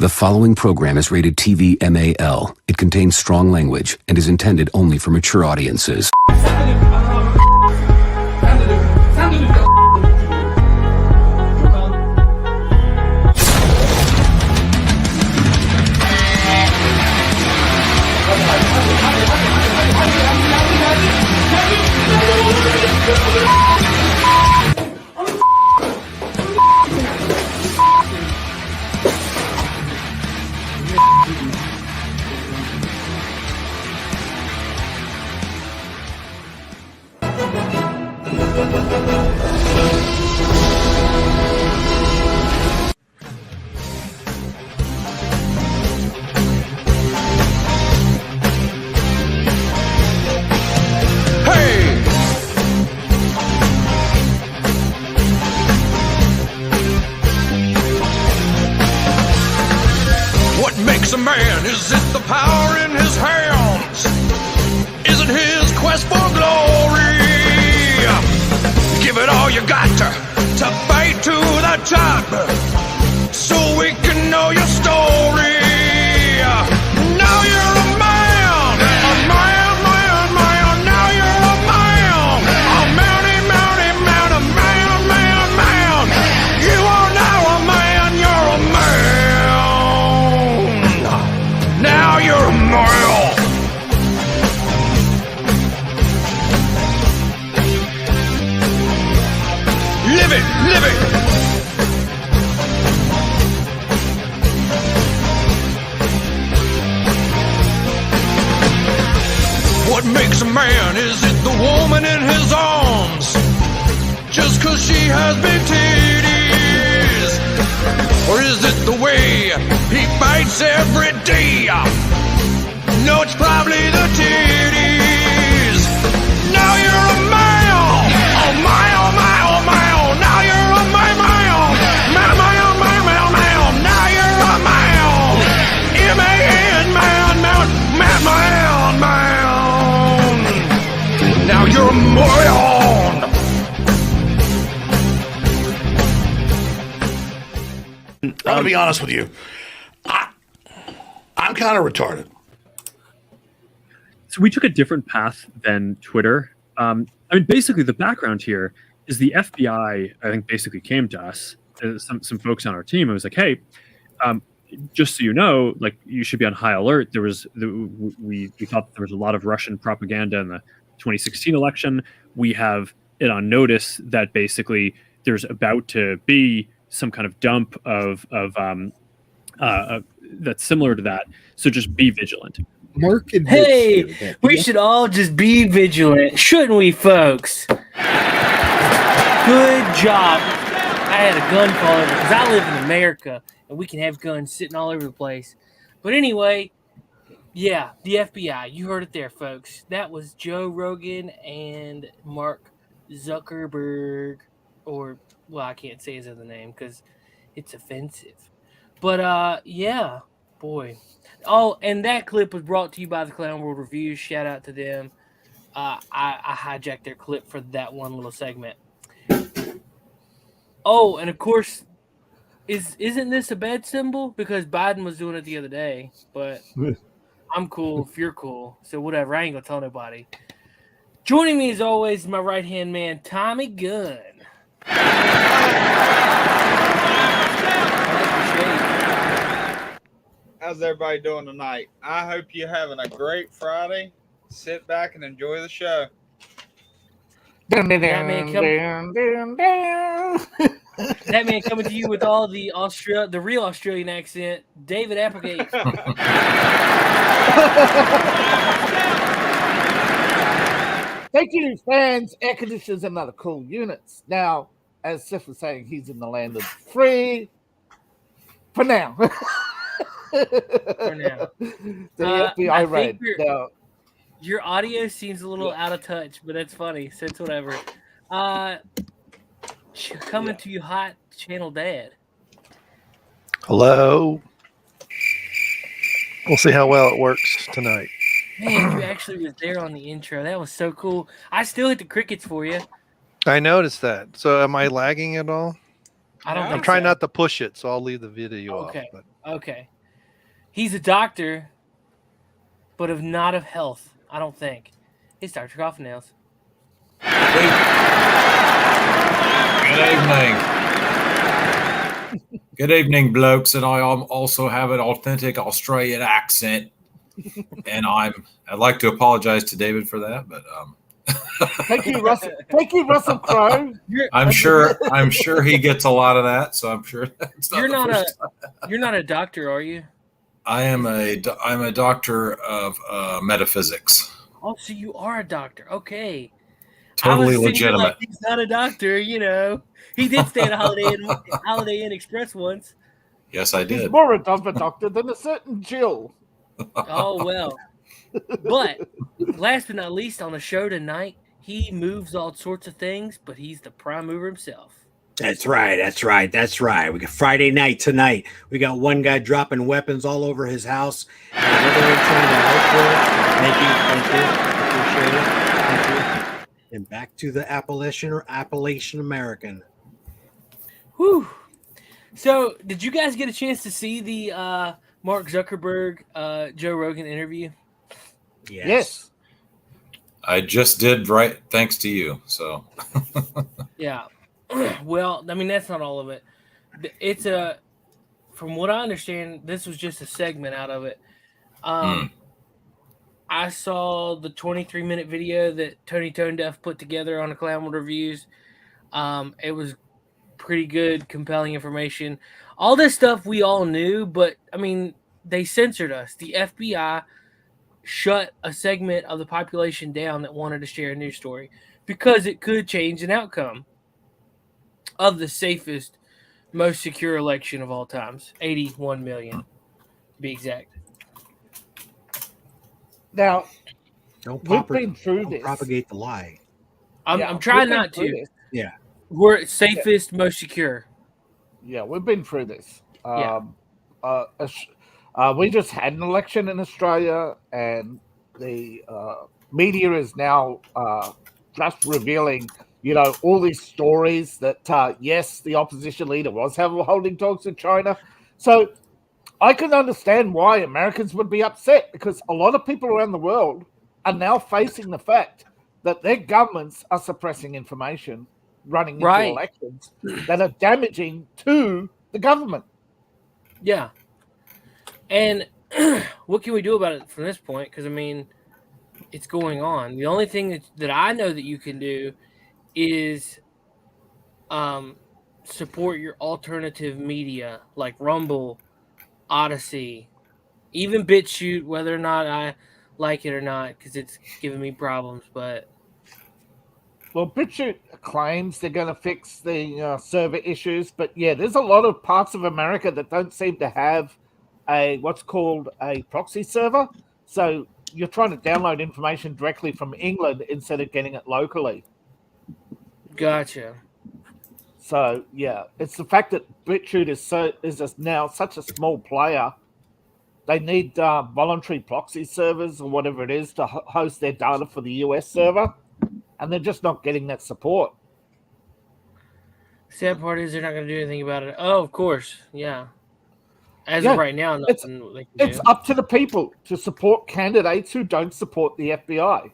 The following program is rated TV MAL. It contains strong language and is intended only for mature audiences. A man, is it the power in his hands? Is it his quest for glory? Give it all you got to fight to the top, so we can know your story. Now you're a man, a man, man, man. Now you're a man, a mounty, mounty, mount, a man, man, man. You are now a man, you're a man. Now you're a male. Live it, live it. What makes a man? Is it the woman in his arms? Just 'cause she has big titties? Or is it the way he fights every day? No, it's probably the titties. Now you're a male. Oh my, oh my, oh my, oh. Now you're a male. Male, male, male, male, male. Now you're a male. M-A-N, man, man, man, man, man. Now you're a moron. I'm going to be honest with you. I'm kind of retarded. So we took a different path than Twitter. I mean, basically, the background here is the FBI, I think, basically came to us, some folks on our team, and was like, hey, just so you know, like, you should be on high alert. There was, we thought there was a lot of Russian propaganda in the 2016 election. We have it on notice that basically there's about to be some kind of dump of that's similar to that. So just be vigilant. Mark and hey, we should all just be vigilant, shouldn't we, folks? Good job. I had a gun fall over because I live in America and we can have guns sitting all over the place. But anyway, yeah, the FBI. You heard it there, folks. That was Joe Rogan and Mark Zuckerberg, or well, I can't say his other name because it's offensive. But yeah, boy. Oh, and that clip was brought to you by the Clown World Reviews. Shout out to them. I hijacked their clip for that one little segment. Oh, and of course, isn't this a bad symbol? Because Biden was doing it the other day. But I'm cool if you're cool. So whatever. I ain't gonna tell nobody. Joining me as always is my right hand man, Tommy Gunn. How's everybody doing tonight? I hope you're having a great Friday. Sit back and enjoy the show. That man coming to you with all the real Australian accent, David Applegate. Thank you, fans, air conditioners, and other cool units. Now, as Sif was saying, he's in the land of free for now. For now. The FBI raid. Your audio seems a little out of touch, but that's funny. So it's whatever. Coming to you hot, Channel Dad. Hello. We'll see how well it works tonight. Man, you actually was there on the intro. That was so cool. I still hit the crickets for you. I noticed that. So am I lagging at all? I don't. I'm trying not to push it, so I'll leave the video off. Okay. But Okay. He's a doctor, but not of health, I don't think. It's Dr. Coffinails. Good evening. Good evening, blokes. And I also have an authentic Australian accent. And I'd like to apologize to David for that, but Thank you, Russell. Thank you, Russell Crowe. I'm sure he gets a lot of that, so I'm sure that's not You're not a doctor, are you? I'm a doctor of metaphysics. Oh, so you are a doctor. Okay. Totally I was thinking, legitimate. like, he's not a doctor, you know. He did stay at a Holiday Inn Express once. Yes, I He's did. more of a doctor than a certain Jill. Oh, well. But last but not least, on the show tonight, he moves all sorts of things, but he's the prime mover himself. That's right. We got Friday night tonight. We got one guy dropping weapons all over his house. And another one trying to help her. Thank you. And back to the Appalachian American. Whew. So, did you guys get a chance to see the Mark Zuckerberg, Joe Rogan interview? Yes. I just did, right? Thanks to you. So, Yeah. Well, I mean, that's not all of it. It's from what I understand, this was just a segment out of it. I saw the 23-minute video that Tony TonDeff put together on the Clown Reviews. It was pretty good, compelling information. All this stuff we all knew, but I mean, they censored us. The FBI shut a segment of the population down that wanted to share a news story because it could change an outcome of the safest, most secure election of all times. 81 million, to be exact. Now, Don't this. propagate the lie. I'm trying not to. This. Yeah. We're safest, most secure. Yeah, we've been through this. Yeah. We just had an election in Australia, and the media is now just revealing, all these stories that, yes, the opposition leader was holding talks with China. So I can understand why Americans would be upset, because a lot of people around the world are now facing the fact that their governments are suppressing information running into elections that are damaging to the government. Yeah. And what can we do about it from this point? Because, I mean, it's going on. The only thing that I know that you can do is support your alternative media like Rumble, Odyssey, even BitChute, whether or not I like it or not, because it's giving me problems. But well, BitChute claims they're going to fix the server issues, but yeah, there's a lot of parts of America that don't seem to have what's called a proxy server. So you're trying to download information directly from England instead of getting it locally. Gotcha. So yeah, it's the fact that BitChute is now such a small player. They need voluntary proxy servers or whatever it is to host their data for the US server, and they're just not getting that support. Sad part is they're not going to do anything about it. Oh, of course, yeah. As of right now, nothing they can do. It's up to the people to support candidates who don't support the FBI,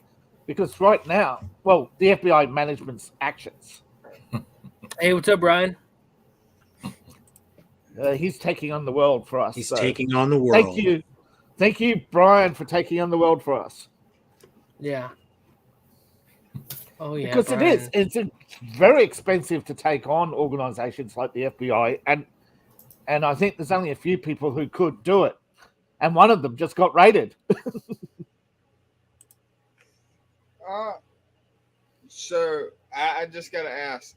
because right now, well, the FBI management's actions. Hey, what's up, Brian? He's taking on the world for us. He's taking on the world. Thank you, Brian, for taking on the world for us. Yeah. Oh yeah, because Brian. it's very expensive to take on organizations like the FBI, and I think there's only a few people who could do it, and one of them just got raided. So I just gotta ask.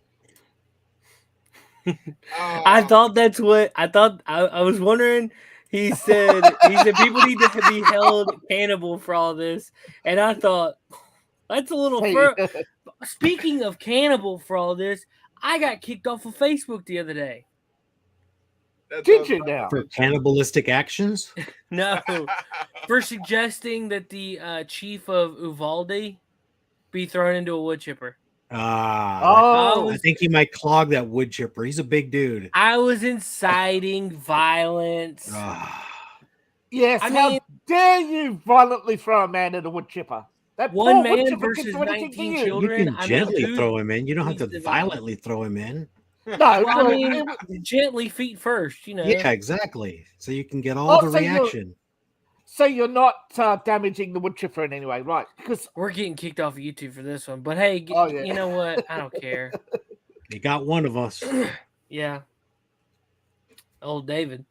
I thought that's what I thought. I was wondering. He said people need to be held accountable for all this, and I thought that's a little. Speaking of cannibal for all this, I got kicked off of Facebook the other day. Did you now? For cannibalistic actions? No, for suggesting that the chief of Uvalde be thrown into a wood chipper. I think he might clog that wood chipper. He's a big dude. I was inciting violence. Yes, how dare you violently throw a man in a wood chipper? That One poor wood man chipper versus can do anything to 19 you. children. You can gently throw him in. You don't have to needs to violently throw him in. No, Well, I mean, gently feet first, you know. Yeah, exactly. So you can get all the reaction. So you're not damaging the wood chipper in any way, right? Because we're getting kicked off of YouTube for this one. But hey, you know what? I don't care. You got one of us. Yeah. Old David.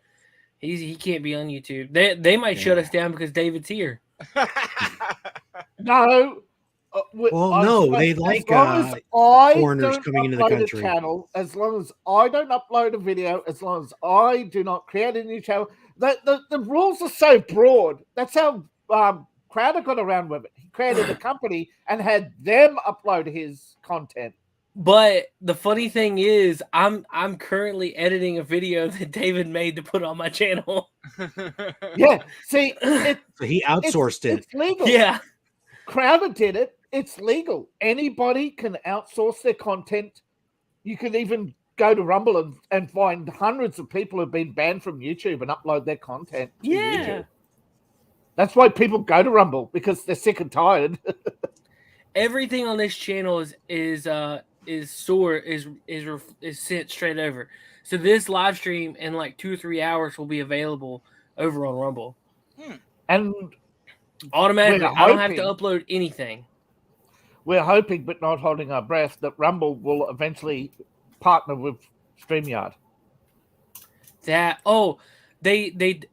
He can't be on YouTube. They might shut us down because David's here. No. They like foreigners coming into the country. As long as I don't upload a video, as long as I do not create a new channel, the rules are so broad. That's how Crowder got around with it. He created a company and had them upload his content. But the funny thing is, I'm currently editing a video that David made to put on my channel. Yeah, see, so he outsourced it. It's legal. Yeah, Crowder did it. It's legal. Anybody can outsource their content. You can even go to Rumble and find hundreds of people who've been banned from YouTube and upload their content to YouTube. That's why people go to Rumble, because they're sick and tired. Everything on this channel is sent straight over. So this live stream in like 2 or 3 hours will be available over on Rumble. And automatically, I don't have to upload anything. We're hoping, but not holding our breath, that Rumble will eventually partner with StreamYard. They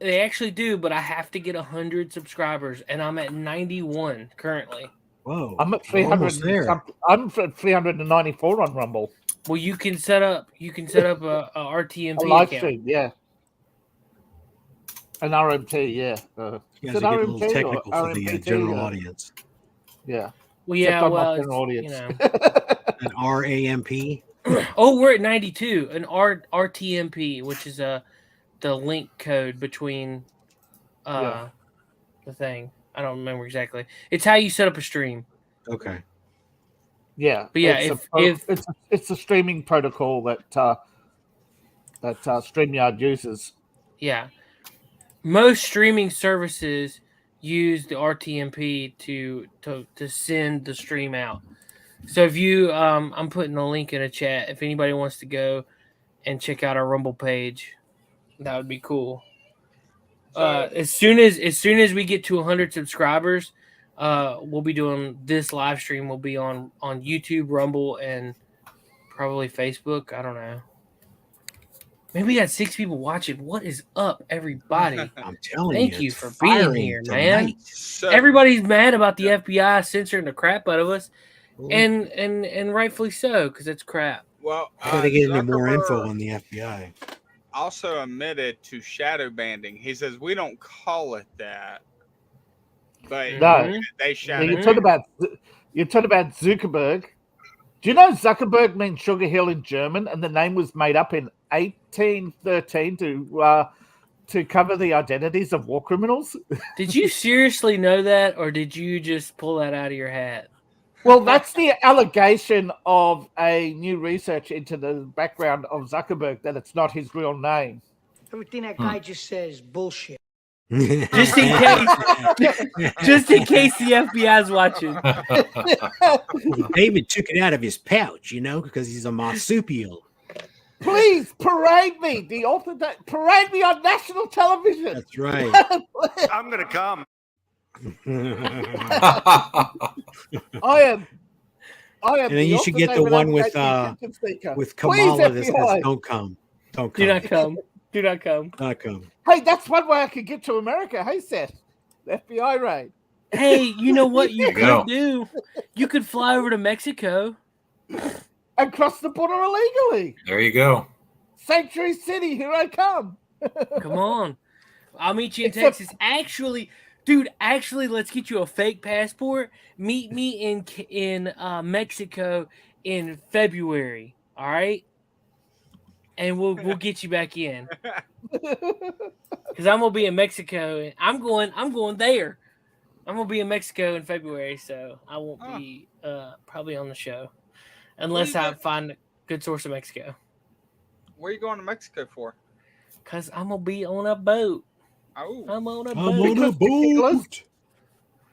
actually do, but I have to get 100 subscribers, and I'm at 91 currently. Whoa! I'm at 300. I'm at 394 on Rumble. Well, you can set up a RTMP live account. stream, yeah. An RMT, yeah. You guys are getting a little technical for the general audience. Yeah. Well, yeah, audience. An RAMP. Oh, we're at 92. An RTMP, which is the link code between the thing. I don't remember exactly. It's how you set up a stream. Okay. Yeah, but yeah, it's a streaming protocol that StreamYard uses. Yeah, most streaming services use the RTMP to send the stream out. So if you, I'm putting a link in a chat. If anybody wants to go and check out our Rumble page, that would be cool. As soon as we get to 100 subscribers, we'll be doing this live stream. Will be on YouTube, Rumble, and probably Facebook. I don't know. Maybe we got 6 people watching. What is up, everybody? I'm telling you. Thank you for being here, man. So, everybody's mad about the FBI censoring the crap out of us, and rightfully so, because it's crap. Well, I gotta get into more info on the FBI. Also admitted to shadow banding. He says we don't call it that, but they shadow. You're talking about Zuckerberg. Do you know Zuckerberg means Sugar Hill in German, and the name was made up in 1813 to cover the identities of war criminals? Did you seriously know that, or did you just pull that out of your hat? Well, that's the allegation of a new research into the background of Zuckerberg, that it's not his real name. Everything that guy just says bullshit. Just in case the FBI's watching. David took it out of his pouch, because he's a marsupial. Please parade me, parade me on national television. That's right. I'm gonna come. I am. And then you should get the one with Kamala that says, "Don't come, don't come, do not come, do not come, not come." Hey, that's one way I could get to America. Hey, Seth, the FBI raid. Hey, you know what you could do? You could fly over to Mexico and cross the border illegally. There you go. Sanctuary City, here I come. Come on, I'll meet you in Texas. Actually, let's get you a fake passport. Meet me in Mexico in February. All right, and we'll get you back in. Because I'm gonna be in Mexico, and I'm going there. I'm gonna be in Mexico in February, so I won't be probably on the show. unless I find a good source of Mexico. Where are you going to Mexico for? Because I'm going to be on a boat. Oh. I'm on a boat.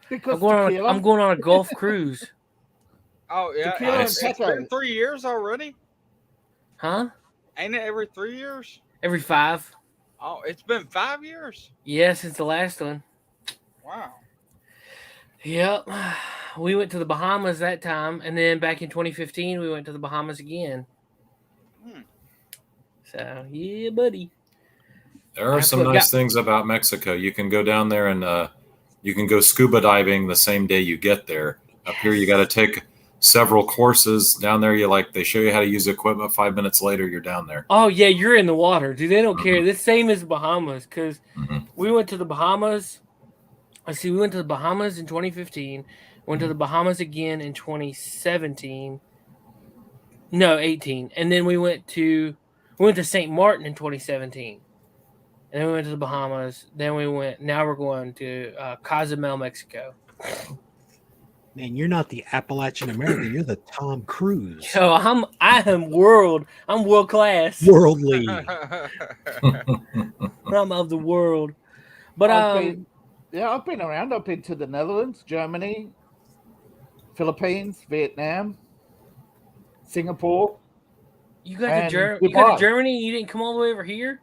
Because I'm going on a Gulf cruise. Oh, yeah. Tequila It's and been 3 years already? Huh? Ain't it every 3 years? Every 5. Oh, it's been 5 years? Yeah, since the last one. Wow. Yep. We went to the Bahamas that time, and then back in 2015, we went to the Bahamas again. So, yeah, buddy. There are some nice things about Mexico. You can go down there and you can go scuba diving the same day you get there. Up here, you got to take several courses. Down there, they show you how to use equipment. 5 minutes later, you're down there. Oh, yeah, you're in the water. Dude, they don't care. The same as the Bahamas, because we went to the Bahamas. We went to the Bahamas in 2015. Went to the Bahamas again in 2017. No, 18. And then we went to St. Martin in 2017. And then we went to the Bahamas. Now we're going to Cozumel, Mexico. Man, you're not the Appalachian American. You're the Tom Cruise. So I'm world class. Worldly. I'm of the world. But I've been around. I've been to the Netherlands, Germany, Philippines, Vietnam, Singapore. You got to Germany. You didn't come all the way over here.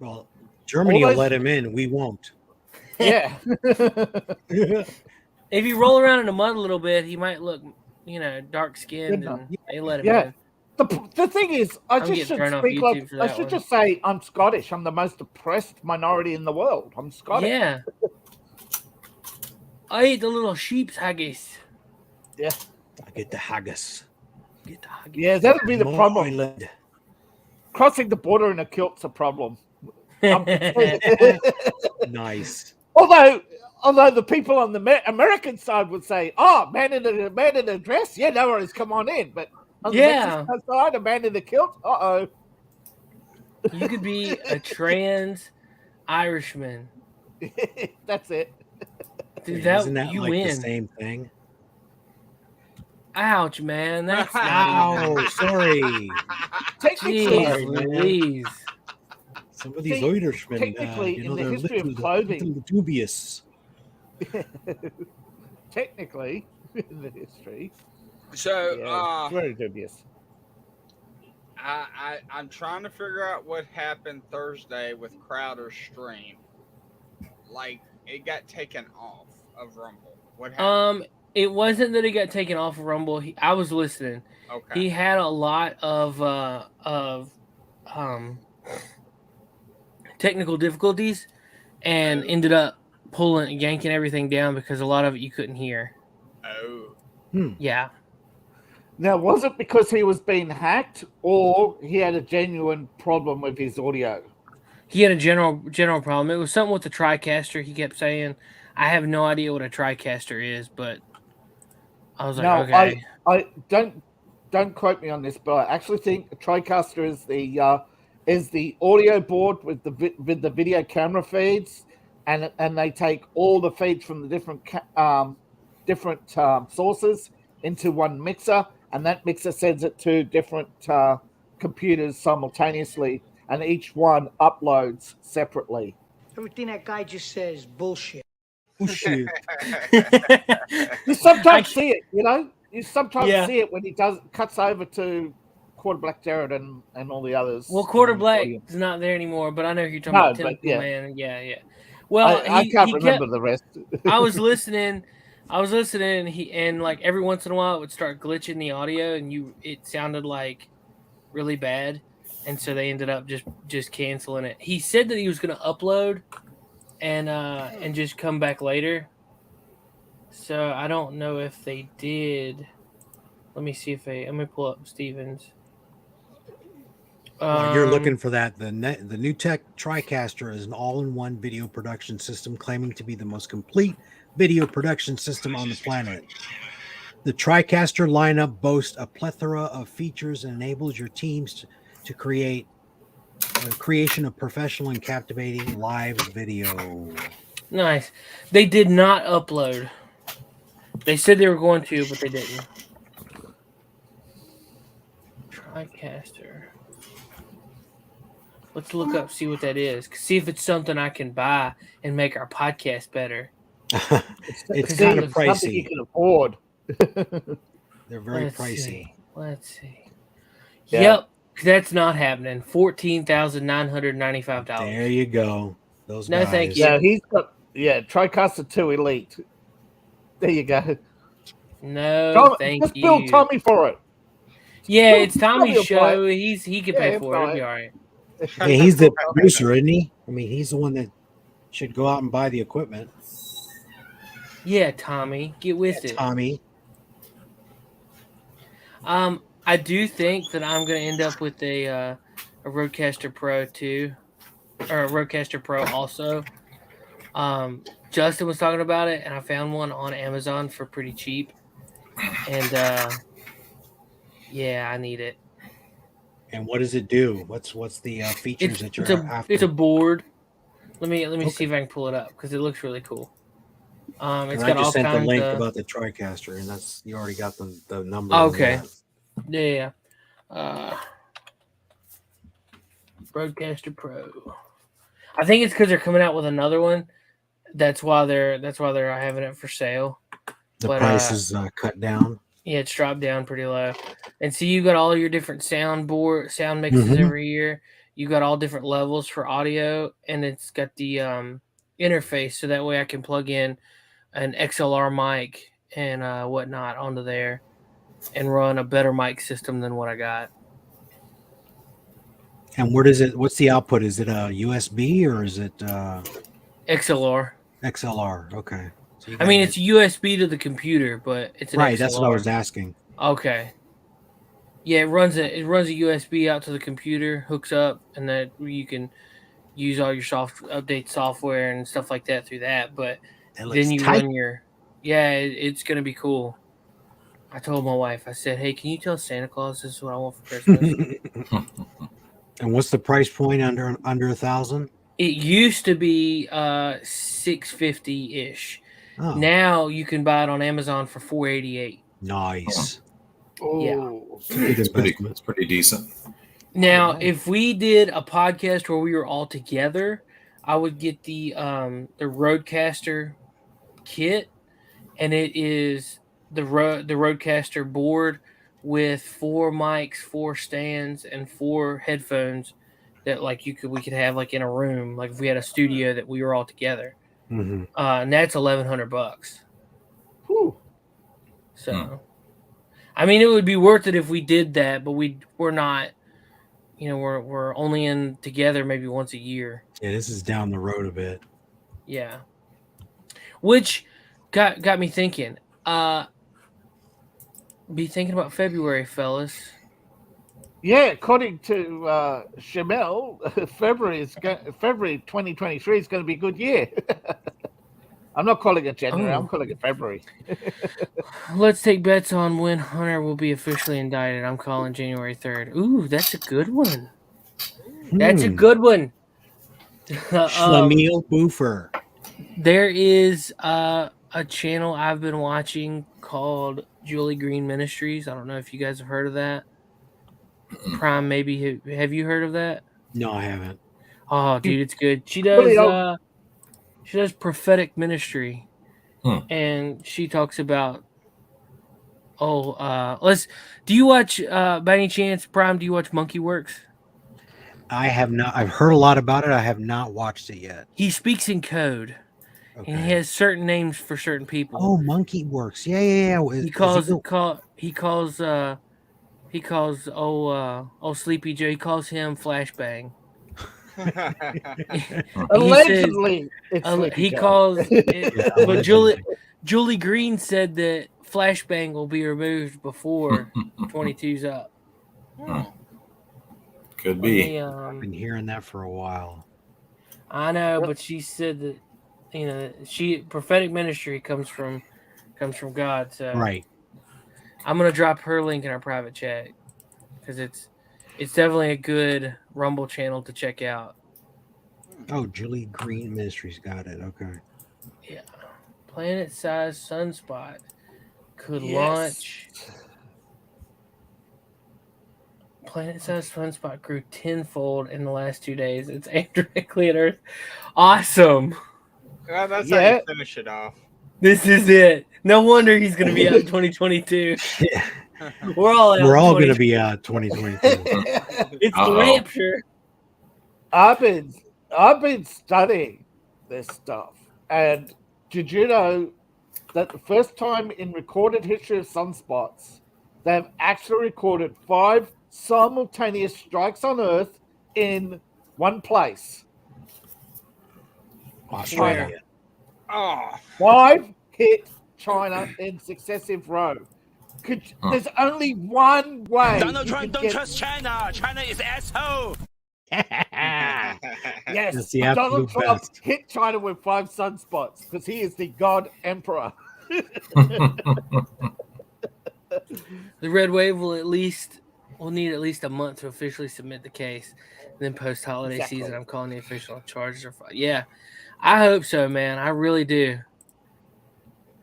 Well, Germany will let him in. We won't. Yeah. If you roll around in the mud a little bit, he might look, dark skinned, and they let him in. The thing is, I should just say I'm Scottish. I'm the most oppressed minority in the world. I'm Scottish. Yeah. I eat the little sheep's haggis. Yeah. I get the haggis. Yeah, that'll be the problem. Island. Crossing the border in a kilt's a problem. Nice. Although the people on the American side would say, "Oh, man in a dress, yeah, no worries, come on in." But on the Mexican side, a man in a kilt, You could be a trans Irishman. That's it. Dude, isn't that you like win. the same thing? Ouch, man. That's Ow, sorry. Jeez, some of these Irishmen, technically, in the they're history little, of clothing, little dubious. Technically, in the history, so very dubious. I'm trying to figure out what happened Thursday with Crowder's stream. Like, it got taken off of Rumble. What happened? It wasn't that he got taken off of Rumble. I was listening. Okay. He had a lot of technical difficulties, and ended up yanking everything down because a lot of it you couldn't hear. Oh. Yeah. Now, was it because he was being hacked, or he had a genuine problem with his audio? He had a general problem. It was something with the TriCaster. He kept saying, "I have no idea what a TriCaster is," but I was like, "Okay." I don't quote me on this, but I actually think a TriCaster is the audio board with the video camera feeds, and they take all the feeds from the different sources into one mixer, and that mixer sends it to different computers simultaneously, and each one uploads separately. Everything that guy just says is bullshit. Bullshit. You sometimes see it, You sometimes see it when he cuts over to Quarter Black Jared and all the others. Well, Quarter Black is not there anymore, but I know you're talking about Tentacle Man. Yeah. Well, I can't remember the rest. I was listening, and like every once in a while it would start glitching the audio, and it sounded like really bad, and so they ended up just canceling it. He said that he was going to upload and just come back later. So I don't know if they did. Let me see let me pull up Steven's. While you're looking for that, the new tech TriCaster is an all-in-one video production system claiming to be the most complete video production system on the planet. The TriCaster lineup boasts a plethora of features and enables your teams to create the creation of professional and captivating live video. Nice. They did not upload. They said they were going to, but they didn't. TriCaster. Let's look up, see what that is. See if it's something I can buy and make our podcast better. It's kind of pricey. Something you can afford. They're very pricey. Let's see. Yeah. Yep, that's not happening. $14,995. There you go. Those No, guys. thank you. Yeah, he's got TriCaster 2 Elite. There you go. No, thank just you. bill Tommy for it. Yeah, Bill- it's Tommy's Tommy will buy show. it. He can Yeah, pay he'll for it. It'll buy be it. all right. Yeah, he's the producer, isn't he? I mean, he's the one that should go out and buy the equipment. Yeah, Tommy, get with it. Tommy. I do think that I'm going to end up with a Rodecaster Pro 2, or a Rodecaster Pro also. Justin was talking about it, and I found one on Amazon for pretty cheap. And yeah, I need it. And what does it do? What's the features that you're after? It's a board. Let me see if I can pull it up because it looks really cool. It's I got all just sent kinds the link of about the TriCaster, and that's you already got the number. Okay. Yeah. Rodecaster Pro. I think it's because they're coming out with another one. That's why they're having it for sale. The price is cut down. Yeah, it's dropped down pretty low. And so you got all your different sound mixes every year. You got all different levels for audio, and it's got the interface, so that way I can plug in an XLR mic and whatnot onto there and run a better mic system than what I got. And where does it? What's the output? Is it a USB or is it XLR? XLR. Okay. So I mean, it's USB to the computer, but it's an right. XLR. That's what I was asking. Okay. Yeah, it runs a USB out to the computer, hooks up, and that you can use all your update software and stuff like that through that. But then you run your it's gonna be cool. I told my wife, I said, "Hey, can you tell Santa Claus this is what I want for Christmas?" And what's the price point under 1,000? It used to be $650 ish. Oh. Now you can buy it on Amazon for $488. Nice. Yeah, It's pretty decent. Now, if we did a podcast where we were all together, I would get the Rodecaster kit, and it is the Rodecaster board with 4 mics, 4 stands, and 4 headphones that we could have like in a room, like if we had a studio that we were all together. Mm-hmm. And that's $1,100. Whew. So, I mean, it would be worth it if we did that, but we're not. You know, we're only in together maybe once a year. Yeah, this is down the road a bit. Yeah, which got me thinking. Be thinking about February, fellas. Yeah, according to Shamel, February 2023 is going to be a good year. I'm not calling it January. I'm calling it February. Let's take bets on when Hunter will be officially indicted. I'm calling January 3rd. Ooh, that's a good one. That's a good one. Schlemiel Boofer. There is a channel I've been watching called Julie Green Ministries. I don't know if you guys have heard of that. Prime, maybe. Have you heard of that? No, I haven't. Oh, dude, it's good. She does prophetic ministry, and she talks about. Do you watch by any chance, Prime? Do you watch Monkey Works? I have not. I've heard a lot about it. I have not watched it yet. He speaks in code, and he has certain names for certain people. Oh, Monkey Works. Yeah. He calls Sleepy Joe. He calls him Flashbang. Allegedly, but Julie Green said that Flashbang will be removed before 22's up. Could be. I've been hearing that for a while. I know, but she said that prophetic ministry comes from God. So right. I'm gonna drop her link in our private chat because it's definitely a good Rumble channel to check out. Oh, Julie Green Ministries, got it. Okay. Yeah, planet-sized sunspot. could launch. Planet-sized sunspot grew tenfold in the last 2 days. It's aimed directly at Earth. Awesome. Well, that's how you finish it off. This is it. No wonder he's going to be out in 2022. We're all going to be out 2022. It's the rapture. I've been studying this stuff, and did you know that the first time in recorded history of sunspots, they've actually recorded 5 simultaneous strikes on Earth in one place? Australia. Oh. 5 hit China in successive row. There's only one way. Donald Trump don't trust China. China is asshole. Yes, Donald Trump hit China with 5 sunspots because he is the God Emperor. The Red Wave will need at least a month to officially submit the case. And then post holiday season, I'm calling the official charges are filed. Yeah, I hope so, man. I really do.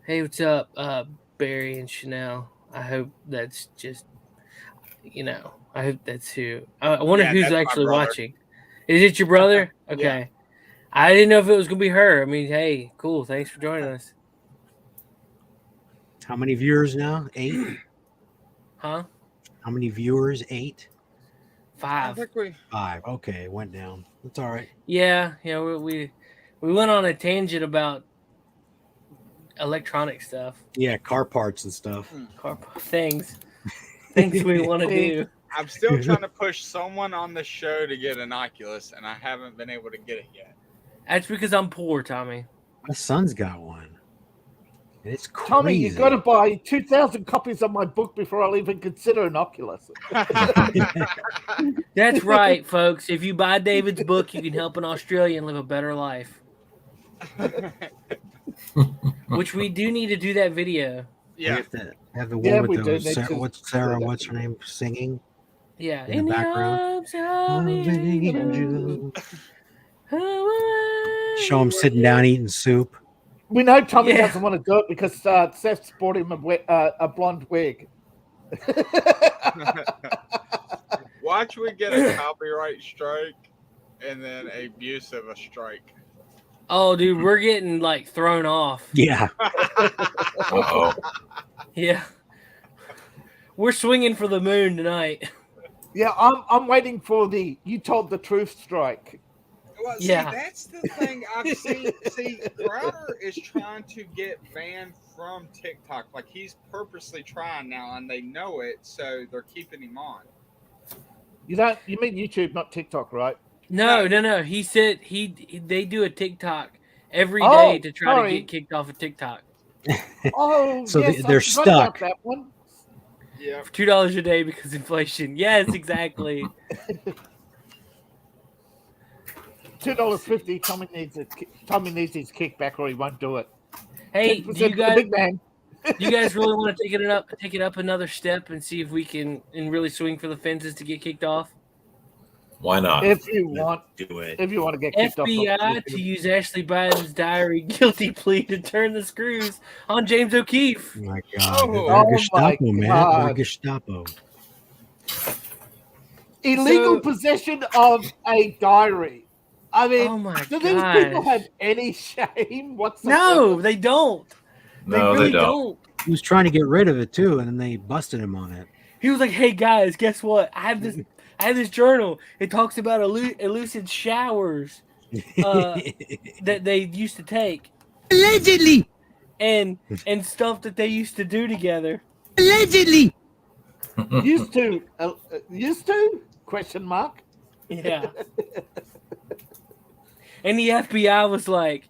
Hey, what's up, Barry and Chanel? I hope that's just, I hope that's who. I wonder who's actually watching. Is it your brother? Okay. Yeah. I didn't know if it was going to be her. I mean, hey, cool. Thanks for joining us. How many viewers now? 8? Huh? How many viewers? 8? 5. 5. Okay, it went down. That's all right. Yeah, we went on a tangent about electronic stuff. Yeah, car parts and stuff. Things we want to do. I'm still trying to push someone on the show to get an Oculus, and I haven't been able to get it yet. That's because I'm poor, Tommy. My son's got one. It's crazy. Tommy, you got to buy 2,000 copies of my book before I'll even consider an Oculus. That's right, folks. If you buy David's book, you can help an Australian live a better life. Which we do need to do that video. Yeah. We have to have the one with the what's her name singing? Yeah. In the background. Show him sitting down eating soup. We know Tommy doesn't want to do it because Seth's bought him a blonde wig. Watch we get a copyright strike and then abuse of a strike. Oh, dude, we're getting thrown off. Yeah. Uh-oh. Yeah. We're swinging for the moon tonight. Yeah, I'm waiting for the "you told the truth" strike. Well, see, that's the thing I've seen. See, Crowder is trying to get banned from TikTok. He's purposely trying now, and they know it, so they're keeping him on. You mean YouTube, not TikTok, right? No. He said they do a Tictok every day to try to get kicked off of TikTok. So they're stuck. That one. Yeah. For $2 a day because inflation. Yes, exactly. $2.50. Tommy needs his kickback, or he won't do it. Hey, do you guys? Big man. Do you guys really want to take it up another step and see if we can really swing for the fences to get kicked off? Why not? If you want, do it. If you want to get kicked FBI off, to use Ashley Biden's diary guilty plea to turn the screws on James O'Keefe. Oh my God! They're Gestapo, man. They're Gestapo. Illegal possession of a diary. I mean, do these people have any shame whatsoever? No, they don't. No, they really they don't. He was trying to get rid of it too, and then they busted him on it. He was like, "Hey guys, guess what? I have this journal. It talks about illicit showers that they used to take, allegedly, and stuff that they used to do together, allegedly. Used to? Question mark. Yeah. And the FBI was like,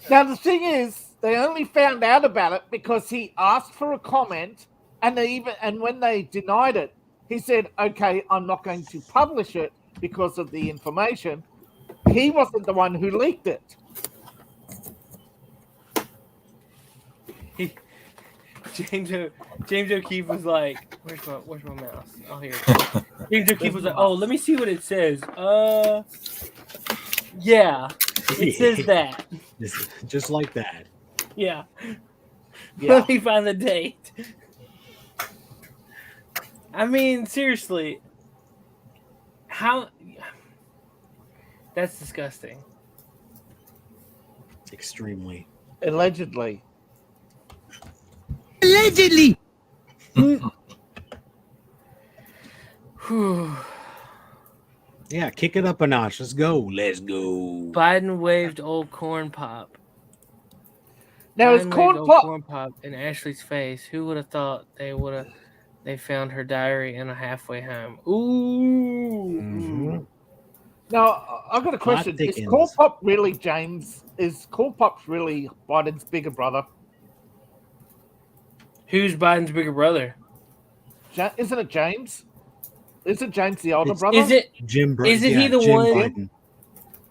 now the thing is, they only found out about it because he asked for a comment, and when they denied it, he said, "Okay, I'm not going to publish it because of the information." He wasn't the one who leaked it. James O'Keefe was like, "Where's my mouse? Oh, here." James O'Keefe was like, "Oh, let me see what it says." Yeah. It says that. Just like that. Yeah. Yeah. Let me find the date. I mean, seriously. How? That's disgusting. Extremely. Allegedly. Allegedly. Yeah, kick it up a notch. Let's go. Let's go. Biden waved old corn pop. Now is Biden corn waved old pop? corn pop in Ashley's face. Who would have thought they found her diary in a halfway home? Ooh. Mm-hmm. Now I've got a question. Is corn pop really James? Is corn pop really Biden's bigger brother? Who's Biden's bigger brother? Isn't it James? Isn't James the older brother? Is it Jim? Isn't he the Jim one? Biden.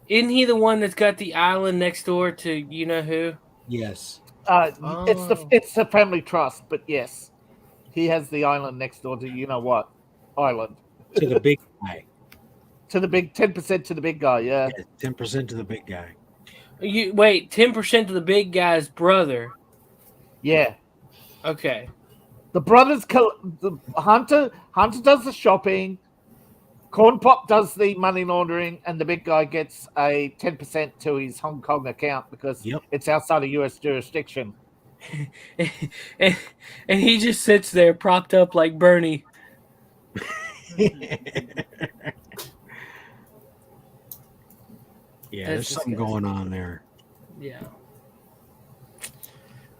Isn't he the one that's got the island next door to you know who? Yes. It's the family trust, but yes, he has the island next door to you know what island. To the big guy. To the big 10% to the big guy. Yeah. 10% to the big guy. You wait, 10% to the big guy's brother. Yeah. Okay. The brothers, Hunter does the shopping, Corn Pop does the money laundering, and the big guy gets a 10% to his Hong Kong account because it's outside of U.S. jurisdiction. and he just sits there propped up like Bernie. Yeah, there's something going on there. Yeah.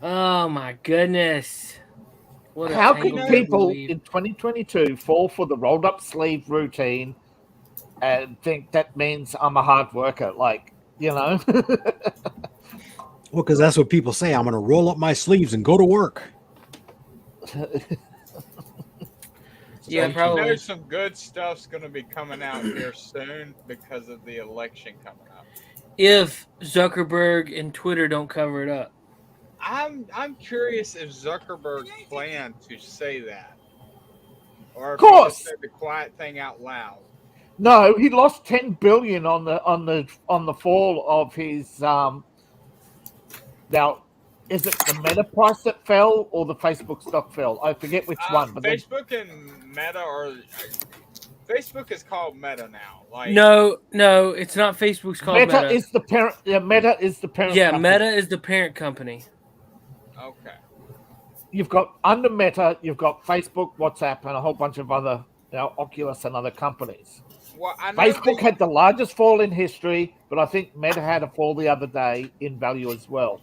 Oh my goodness. How can people in 2022 fall for the rolled up sleeve routine and think that means I'm a hard worker? Like, you know? Well, because that's what people say. I'm going to roll up my sleeves and go to work. Yeah, probably. You know some good stuff's going to be coming out here soon because of the election coming up. If Zuckerberg and Twitter don't cover it up. I'm curious if Zuckerberg planned to say that, or if Of course. he just said the quiet thing out loud. No, he lost $10 billion on the fall of his. Now, is it the Meta price that fell or the Facebook stock fell? I forget which one. But Facebook and Meta are. Facebook is called Meta now. Like No, it's not. Facebook's called Meta. Meta is the parent. Yeah, Meta is the parent. Yeah, company. Meta is the parent company. Okay. You've got under Meta, you've got Facebook, WhatsApp, and a whole bunch of other, Oculus and other companies. Well, I know Facebook had the largest fall in history, but I think Meta had a fall the other day in value as well.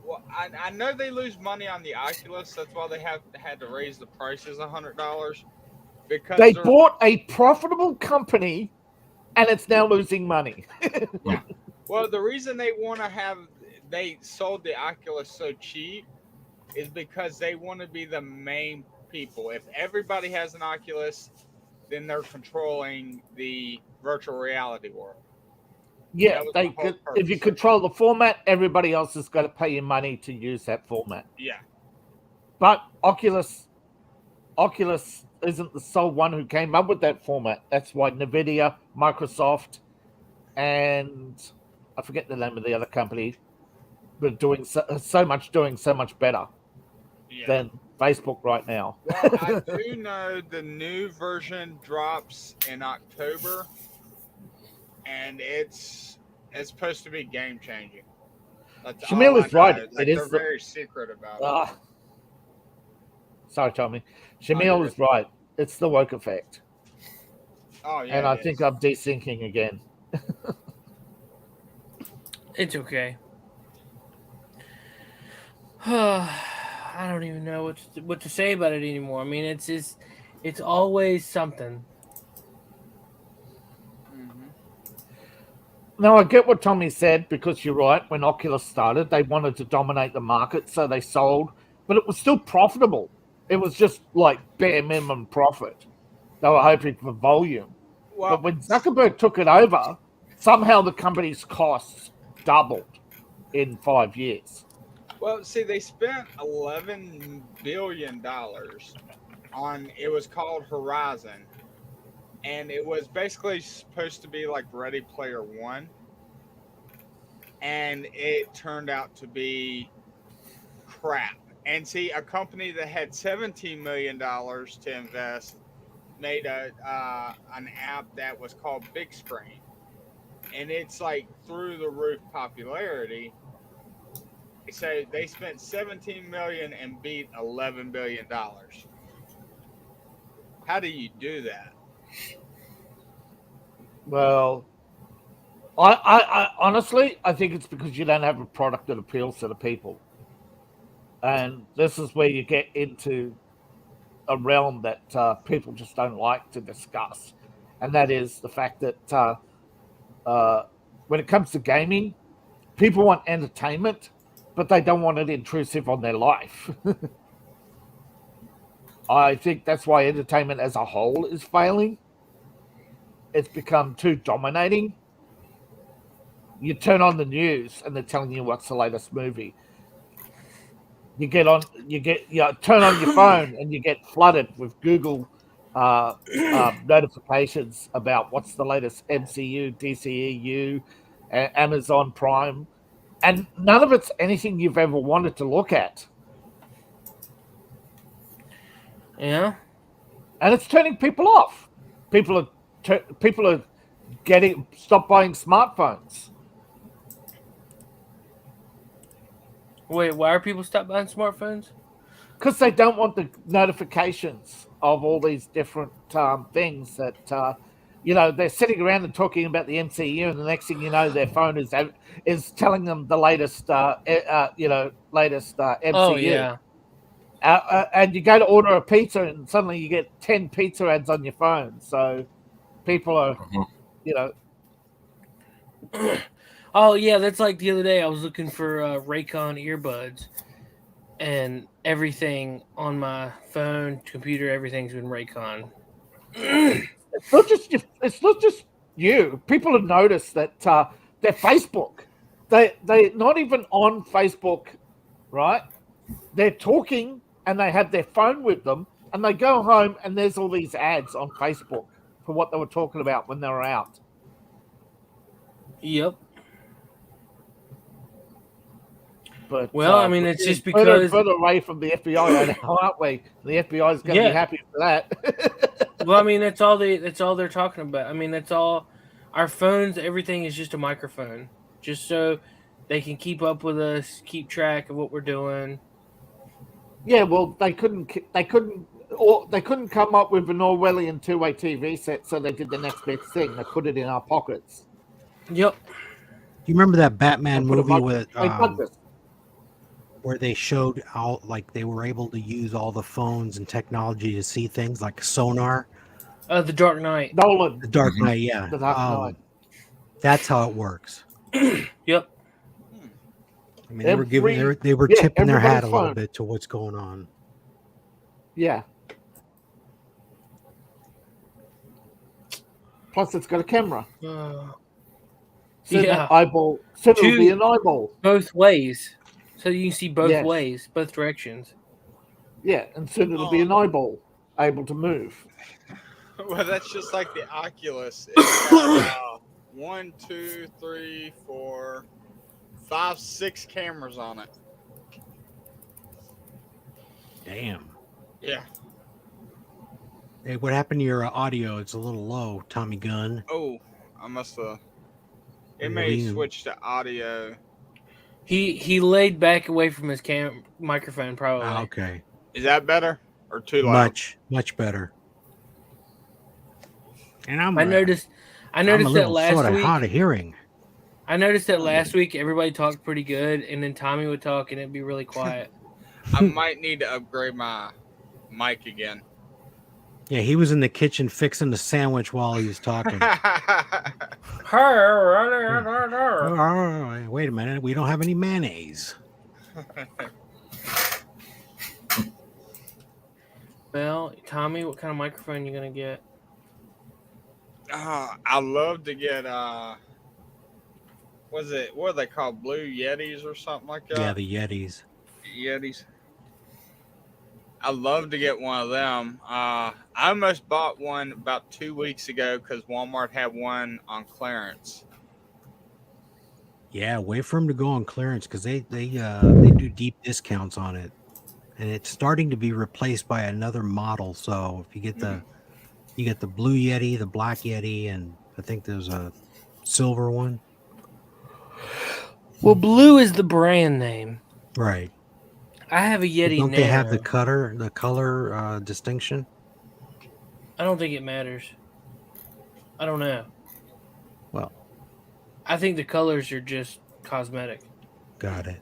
Well, I know they lose money on the Oculus. That's why they had to raise the prices $100 because they bought a profitable company, and it's now losing money. Well, the reason they sold the Oculus so cheap is because they want to be the main people. If everybody has an Oculus, then they're controlling the virtual reality world. Yeah, if you control the format, everybody else has got to pay you money to use that format. Yeah. But Oculus isn't the sole one who came up with that format. That's why NVIDIA, Microsoft, and I forget the name of the other company, but doing so much better than Facebook right now. Well, I do know the new version drops in October, and it's supposed to be game changing. Shamil is right. They're very secret about it. Sorry, Tommy. Shamil is right. It's the woke effect. Oh yeah. And I think I'm desyncing again. It's okay. I don't even know what to say about it anymore. I mean, it's always something. Now, I get what Tommy said, because you're right. When Oculus started, they wanted to dominate the market, so they sold, but it was still profitable. It was just like bare minimum profit. They were hoping for volume. Well, but when Zuckerberg took it over, somehow the company's costs doubled in 5 years. Well, see, they spent $11 billion on, it was called Horizon. And it was basically supposed to be like Ready Player One. and it turned out to be crap. And see, a company that had $17 million to invest made an app that was called Big Screen, and it's like through the roof popularity. So they spent $17 million and beat $11 billion. How do you do that? Well, I honestly, I think it's because you don't have a product that appeals to the people. And this is where you get into a realm that people just don't like to discuss. And that is the fact that when it comes to gaming, people want entertainment, but they don't want it intrusive on their life. I think that's why entertainment as a whole is failing. It's become too dominating. You turn on the news and they're telling you what's the latest movie. You turn on your phone and you get flooded with Google notifications about what's the latest MCU, DCEU, Amazon Prime, and none of it's anything you've ever wanted to look at. Yeah, and it's turning people off. People are stop buying smartphones. Wait, why are people stop buying smartphones? Because they don't want the notifications of all these different things that they're sitting around and talking about the MCU, and the next thing you know, their phone is telling them the latest MCU. Oh yeah. And you go to order a pizza, and suddenly you get 10 pizza ads on your phone. So people are, Oh yeah, that's like the other day I was looking for Raycon earbuds, and everything on my phone, computer, everything's been Raycon. It's not just you. People have noticed that their Facebook, they're not even on Facebook, right? They're talking and they have their phone with them, and they go home and there's all these ads on Facebook for what they were talking about when they were out. Yep. But I mean, it's just because further away from the FBI, aren't we? The FBI is going to be happy for that. Well, I mean, that's all they're talking about. I mean, that's all. Our phones, everything is just a microphone, just so they can keep up with us, keep track of what we're doing. Yeah, well, they couldn't come up with an Orwellian two-way TV set, so they did the next best thing. They put it in our pockets. Yep. Do you remember that Batman movie with where they showed how like they were able to use all the phones and technology to see things like sonar? The Dark Knight. Nolan. The Dark Knight, yeah. The Dark Knight. That's how it works. Yep. I mean, they were tipping their hat a little bit to what's going on. Yeah. Plus, it's got a camera. Eyeball. So it'll be an eyeball. Both ways. So you can see both ways, both directions. Yeah, and soon it'll be an eyeball, able to move. Well, that's just like the Oculus. It's got 1, 2, 3, 4, 5, 6 cameras on it. Damn. Yeah. Hey, what happened to your audio? It's a little low, Tommy Gunn. Oh, I must have. It may switch to audio. He laid back away from his microphone, probably. Oh, okay. Is that better or too loud? Much better. And I noticed that last sort of week. hard of hearing. I noticed that last week everybody talked pretty good, and then Tommy would talk and it'd be really quiet. I might need to upgrade my mic again. Yeah, he was in the kitchen fixing the sandwich while he was talking. Wait a minute, we don't have any mayonnaise. Well, Tommy, what kind of microphone you gonna get? I'd love to get what are they called? Blue Yetis or something like that? Yeah, the Yetis. Yetis. I'd love to get one of them. I almost bought one about 2 weeks ago because Walmart had one on clearance. Yeah, wait for them to go on clearance because they do deep discounts on it, and it's starting to be replaced by another model. So if you get the blue Yeti, the black Yeti, and I think there's a silver one. Well, blue is the brand name. Right. I have a Yeti. Don't Nano. they have the color distinction? I don't think it matters. I don't know. Well, I think the colors are just cosmetic. Got it.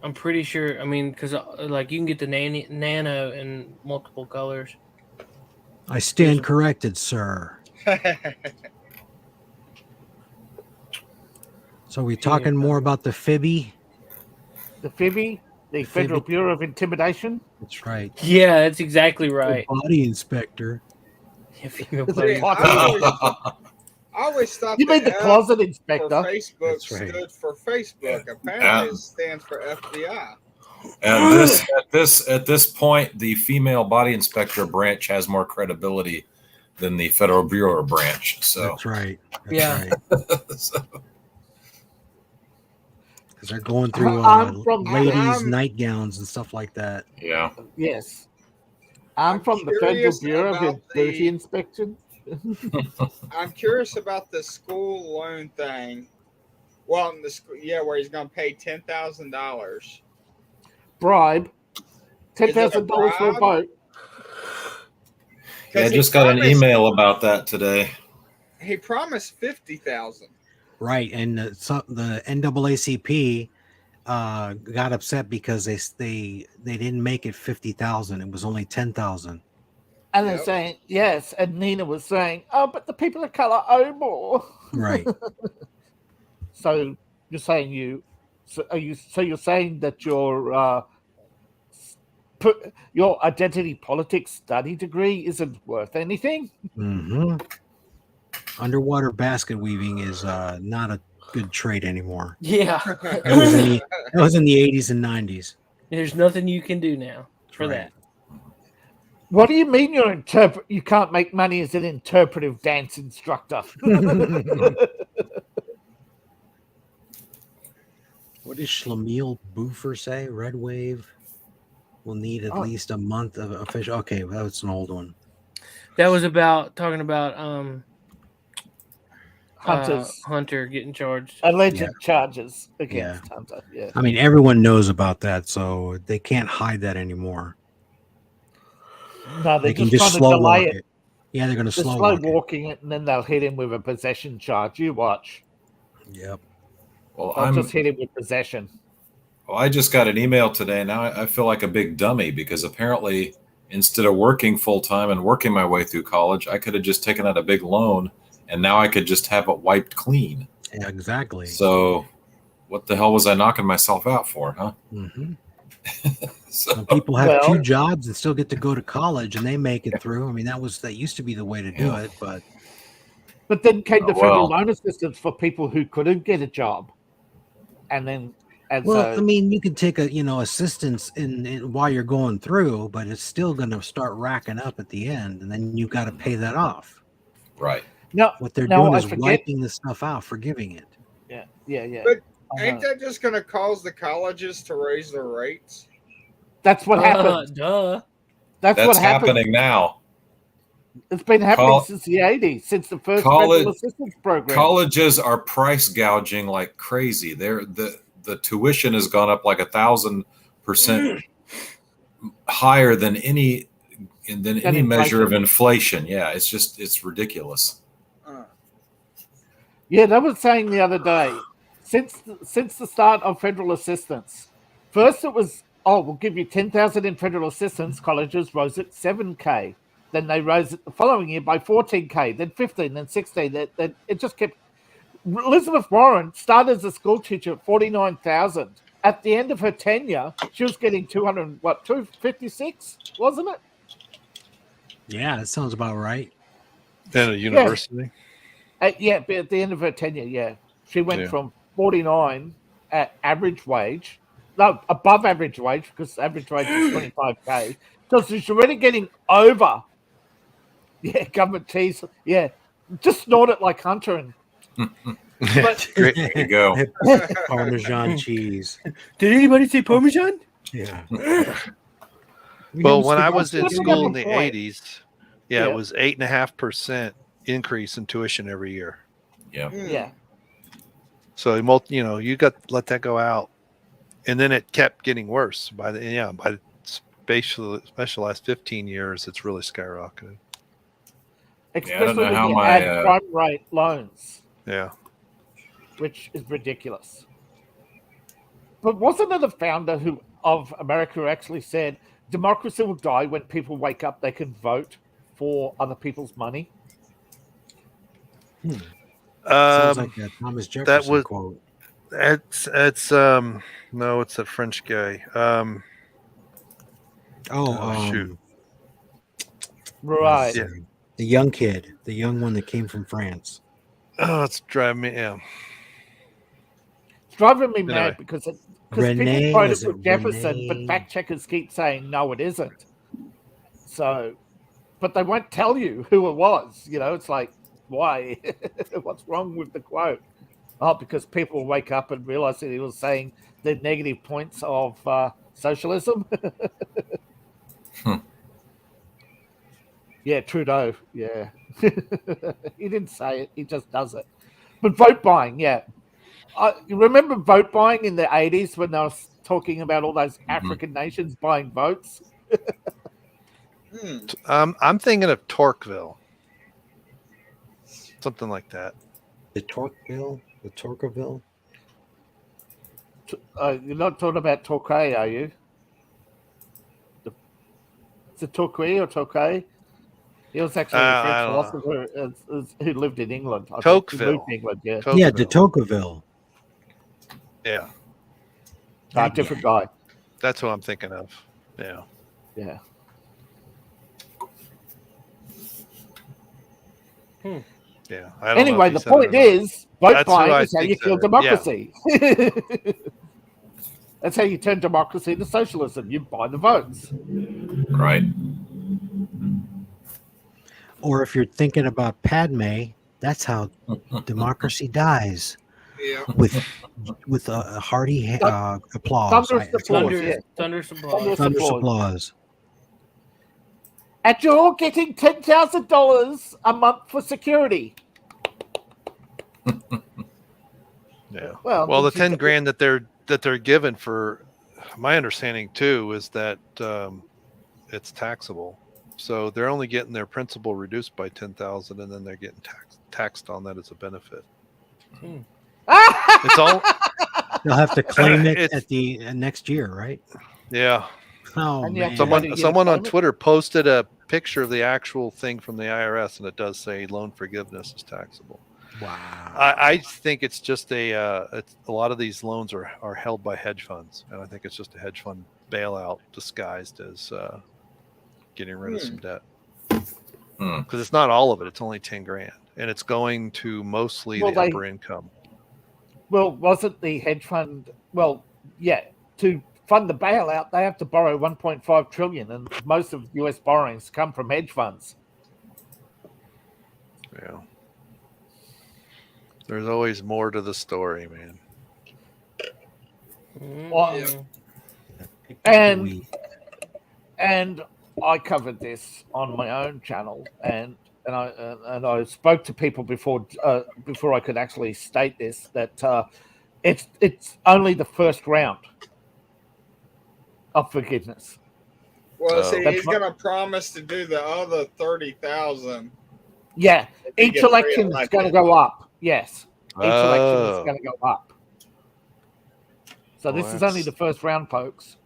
I'm pretty sure. I mean, because like you can get the nano in multiple colors. I stand corrected, sir. So we talking more about the Fibby? The Fibby, the Federal Bureau of Intimidation. That's right. Yeah, that's exactly right. The body inspector. I always thought you mean the closet inspector? For Facebook stood for Facebook. Apparently, it stands for FBI. At this point, the female body inspector branch has more credibility than the Federal Bureau branch. So that's right. Right. Because they're going through ladies' nightgowns and stuff like that. Yeah. Yes. I'm from the Federal Bureau of Booty Inspection. I'm curious about the school loan thing. Well, in the school, where he's going to pay $10,000. Bribe. $10,000 for a boat. Yeah, I just got an email about that today. He promised $50,000. Right, and the NAACP got upset because they didn't make it 50,000. It was only 10,000. And they're saying yes, and Nina was saying, "Oh, but the people of color owe more." Right. So you're saying you're saying that your identity politics study degree isn't worth anything? Mm-hmm. Underwater basket weaving is not a good trade anymore. Yeah. It was in the 80s and 90s. There's nothing you can do now for that. What do you mean you can't make money as an interpretive dance instructor? What does Schlemiel Boofer say? Red Wave will need at least a month of official. Okay, well, that's an old one. That was talking about Hunter getting charged. Alleged charges against Hunter. Yeah. I mean, everyone knows about that, so they can't hide that anymore. No, they can just slow delay it. Yeah, they're going to slow walking it, and then they'll hit him with a possession charge. You watch. Yep. Well, I'll just hit him with possession. Well, I just got an email today. Now I feel like a big dummy because apparently instead of working full time and working my way through college, I could have just taken out a big loan and now I could just have it wiped clean. Yeah, exactly. So what the hell was I knocking myself out for, huh? Mm-hmm. Some people have two jobs and still get to go to college and they make it through. I mean, that used to be the way to do it, but then came the federal loan assistance for people who couldn't get a job. And then I mean, you can take assistance in while you're going through, but it's still going to start racking up at the end, and then you've got to pay that off. Right. No, what they're doing is wiping the stuff out, forgiving it. Yeah. But ain't that just going to cause the colleges to raise their rates? That's what happened. Duh. That's what happening now. It's been happening since the 80s, since the first federal assistance program. Colleges are price gouging like crazy. The tuition has gone up like 1,000% higher than any measure of inflation. Yeah, it's ridiculous. Yeah, they were saying the other day, since the start of federal assistance, first it was, we'll give you 10,000 in federal assistance. Colleges rose at 7K. Then they rose it the following year by 14K, then 15, then 16. Then it just kept. Elizabeth Warren started as a school teacher at 49,000. At the end of her tenure, she was getting 256, wasn't it? Yeah, that sounds about right. At a university? But at the end of her tenure, she went from 49 at average wage, above average wage, because average wage is 25K. So she's already getting over. Yeah, government cheese. Yeah, just snort it like Hunter and But Great. There you go. Parmesan cheese. Did anybody say Parmesan? Yeah. Well, when I was in That's school in another the point. 80s, Yeah. it was 8.5% increase in tuition every year. Yeah. Yeah. So you got to let that go out, and then it kept getting worse. By especially last 15 years, it's really skyrocketed. Especially know when how you my, add prime rate loans, Yeah. which is ridiculous. But wasn't it the founder of America who actually said democracy will die when people wake up they can vote for other people's money? Sounds like a Thomas Jefferson quote. It's no, it's a French guy. Shoot. Right. Yeah. The young kid, the young one that came from France. Oh, it's driving me. Yeah. It's driving me Anyway. mad because Renee, people quote was it with it Jefferson, Renee? but fact checkers keep saying no, it isn't. So, but they won't tell you who it was. It's like, why? What's wrong with the quote? Oh, because people will wake up and realize that he was saying the negative points of socialism. Yeah, Trudeau. Yeah. He didn't say it. He just does it. But vote buying, yeah. You remember vote buying in the 80s when they were talking about all those African nations buying votes? I'm thinking of Torqueville. Something like that. The Torqueville? The Torqueville? You're not talking about Torquay, are you? Is it Torquay or Torquay? He was actually a French philosopher who lived in England. Tocqueville. He moved to England, yeah. Yeah, de Tocqueville. Yeah. Different guy. That's who I'm thinking of. Yeah. Yeah. Yeah. I don't know Anyway, if he the said it point or not. is, vote That's who buying I is how you think kill said it. democracy. That's how you turn democracy into socialism. You buy the votes. Right. Or if you're thinking about Padme, that's how democracy dies. Yeah. With a hearty applause. Thunderous applause. Thunderous applause. And you're all getting $10,000 a month for security. Yeah. Well, the 10 grand that they're given for, my understanding too, is that it's taxable. So they're only getting their principal reduced by 10,000, and then they're getting taxed on that as a benefit. It's all. They'll have to claim it at the next year, right? Yeah. Oh, man. Someone on Twitter posted a picture of the actual thing from the IRS, and it does say loan forgiveness is taxable. Wow. I think it's just a lot of these loans are held by hedge funds, and I think it's just a hedge fund bailout disguised as getting rid of some debt. Because it's not all of it; it's only 10 grand, and it's going to mostly the upper income. Well, wasn't the hedge fund? Well, yeah. To fund the bailout, they have to borrow 1.5 trillion, and most of U.S. borrowings come from hedge funds. Yeah. There's always more to the story, man. Well, and I covered this on my own channel, and I spoke to people before I could actually state this, that it's only the first round of forgiveness. Well, see, he's going to promise to do the other 30,000. Yeah, each election is going to go up. Yes, each election is going to go up. So this is only the first round, folks.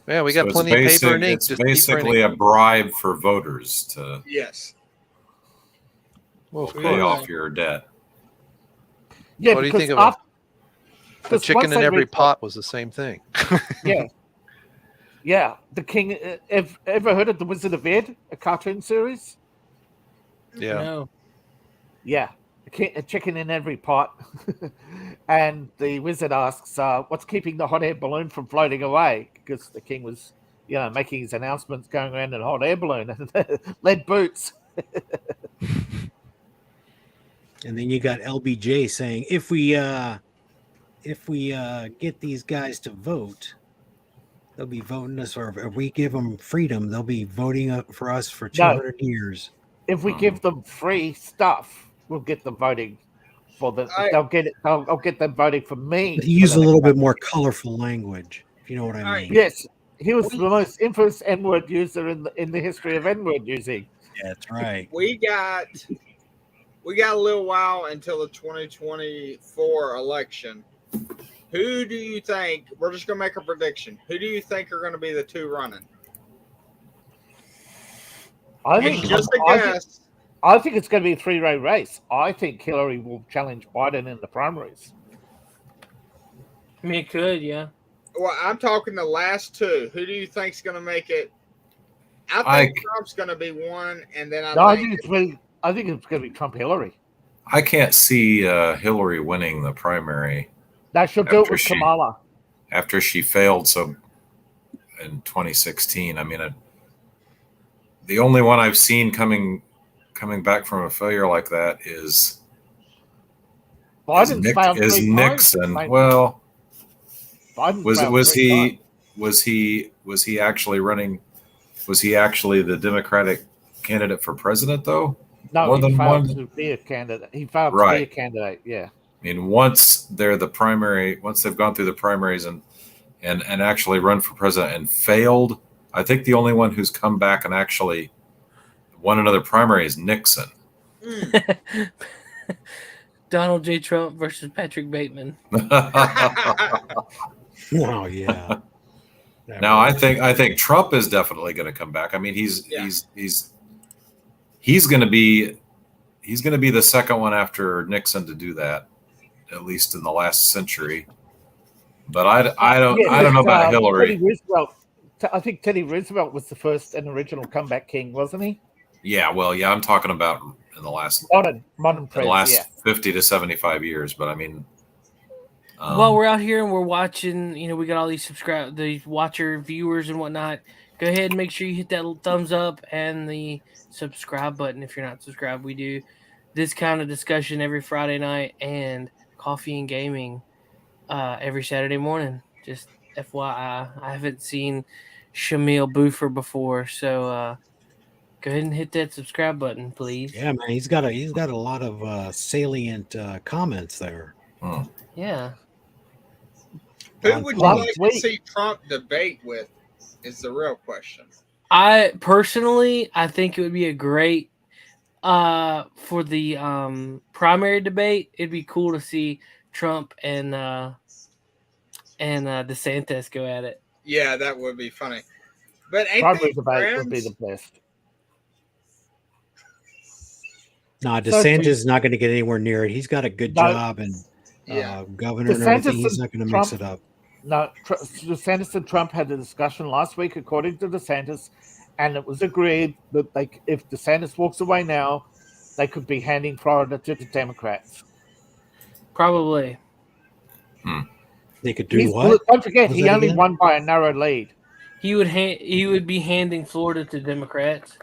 Yeah, we got plenty of paper and ink. It's basically a bribe for voters to pay off your debt. Yeah, what do you think of the chicken in every pot was the same thing? Yeah. The king. Ever heard of the Wizard of Ed, a cartoon series? Yeah. No. Yeah, a chicken in every pot. And the wizard asks, what's keeping the hot air balloon from floating away? Because the king was, making his announcements going around in a hot air balloon and lead boots. And then you got LBJ saying, if we get these guys to vote, they'll be voting us, or if we give them freedom, they'll be voting for us for 200 years. If we give them free stuff, we'll get them voting for the. They'll get it. I'll get them voting for me. But he used a little bit more colorful language, if you know what I mean. Yes, he was the most infamous N-word user in the history of N-word using. Yeah, that's right. We got a little while until the 2024 election. Who do you think? We're just gonna make a prediction. Who do you think are going to be the two running? I think it's going to be a three-way race. I think Hillary will challenge Biden in the primaries. I mean, it could, yeah. Well, I'm talking the last two. Who do you think's going to make it? I think Trump's going to be one, and then I think it's going to be Trump-Hillary. I can't see Hillary winning the primary. No, she'll do it with Kamala. After she failed in 2016. I mean, the only one I've seen coming back from a failure like that is Nixon. Well, was he actually running? Was he actually the Democratic candidate for president though? No, he failed to be a candidate. He failed to be a candidate. Yeah. I mean, once they've gone through the primaries and actually run for president and failed, I think the only one who's come back and actually won another primary is Nixon. Donald J. Trump versus Patrick Bateman. Oh yeah. Now I think Trump is definitely going to come back. I mean, he's going to be the second one after Nixon to do that, at least in the last century. But I don't know about Hillary. Teddy Roosevelt. I think Teddy Roosevelt was the first and original comeback king, wasn't he? Yeah, well, yeah, I'm talking about in the last modern 50 to 75 years. But I mean, while we're out here and we're watching, we got all these watcher viewers and whatnot. Go ahead and make sure you hit that thumbs up and the subscribe button if you're not subscribed. We do this kind of discussion every Friday night and coffee and gaming every Saturday morning. Just FYI, I haven't seen Shamil Boofer before, so go ahead and hit that subscribe button, please. Yeah, man, he's got a lot of salient comments there. Yeah. Who would you like to see Trump debate with? Is the real question. I think it would be a great for the primary debate. It'd be cool to see Trump and DeSantis go at it. Yeah, that would be funny. But primary debate would be the best. No, DeSantis is not going to get anywhere near it. He's got a good job and governor and everything. He's not going to mix it up. No, DeSantis and Trump had a discussion last week, according to DeSantis, and it was agreed that if DeSantis walks away now, they could be handing Florida to the Democrats. Probably. They could do what? Don't forget, he only won by a narrow lead. He would be handing Florida to Democrats.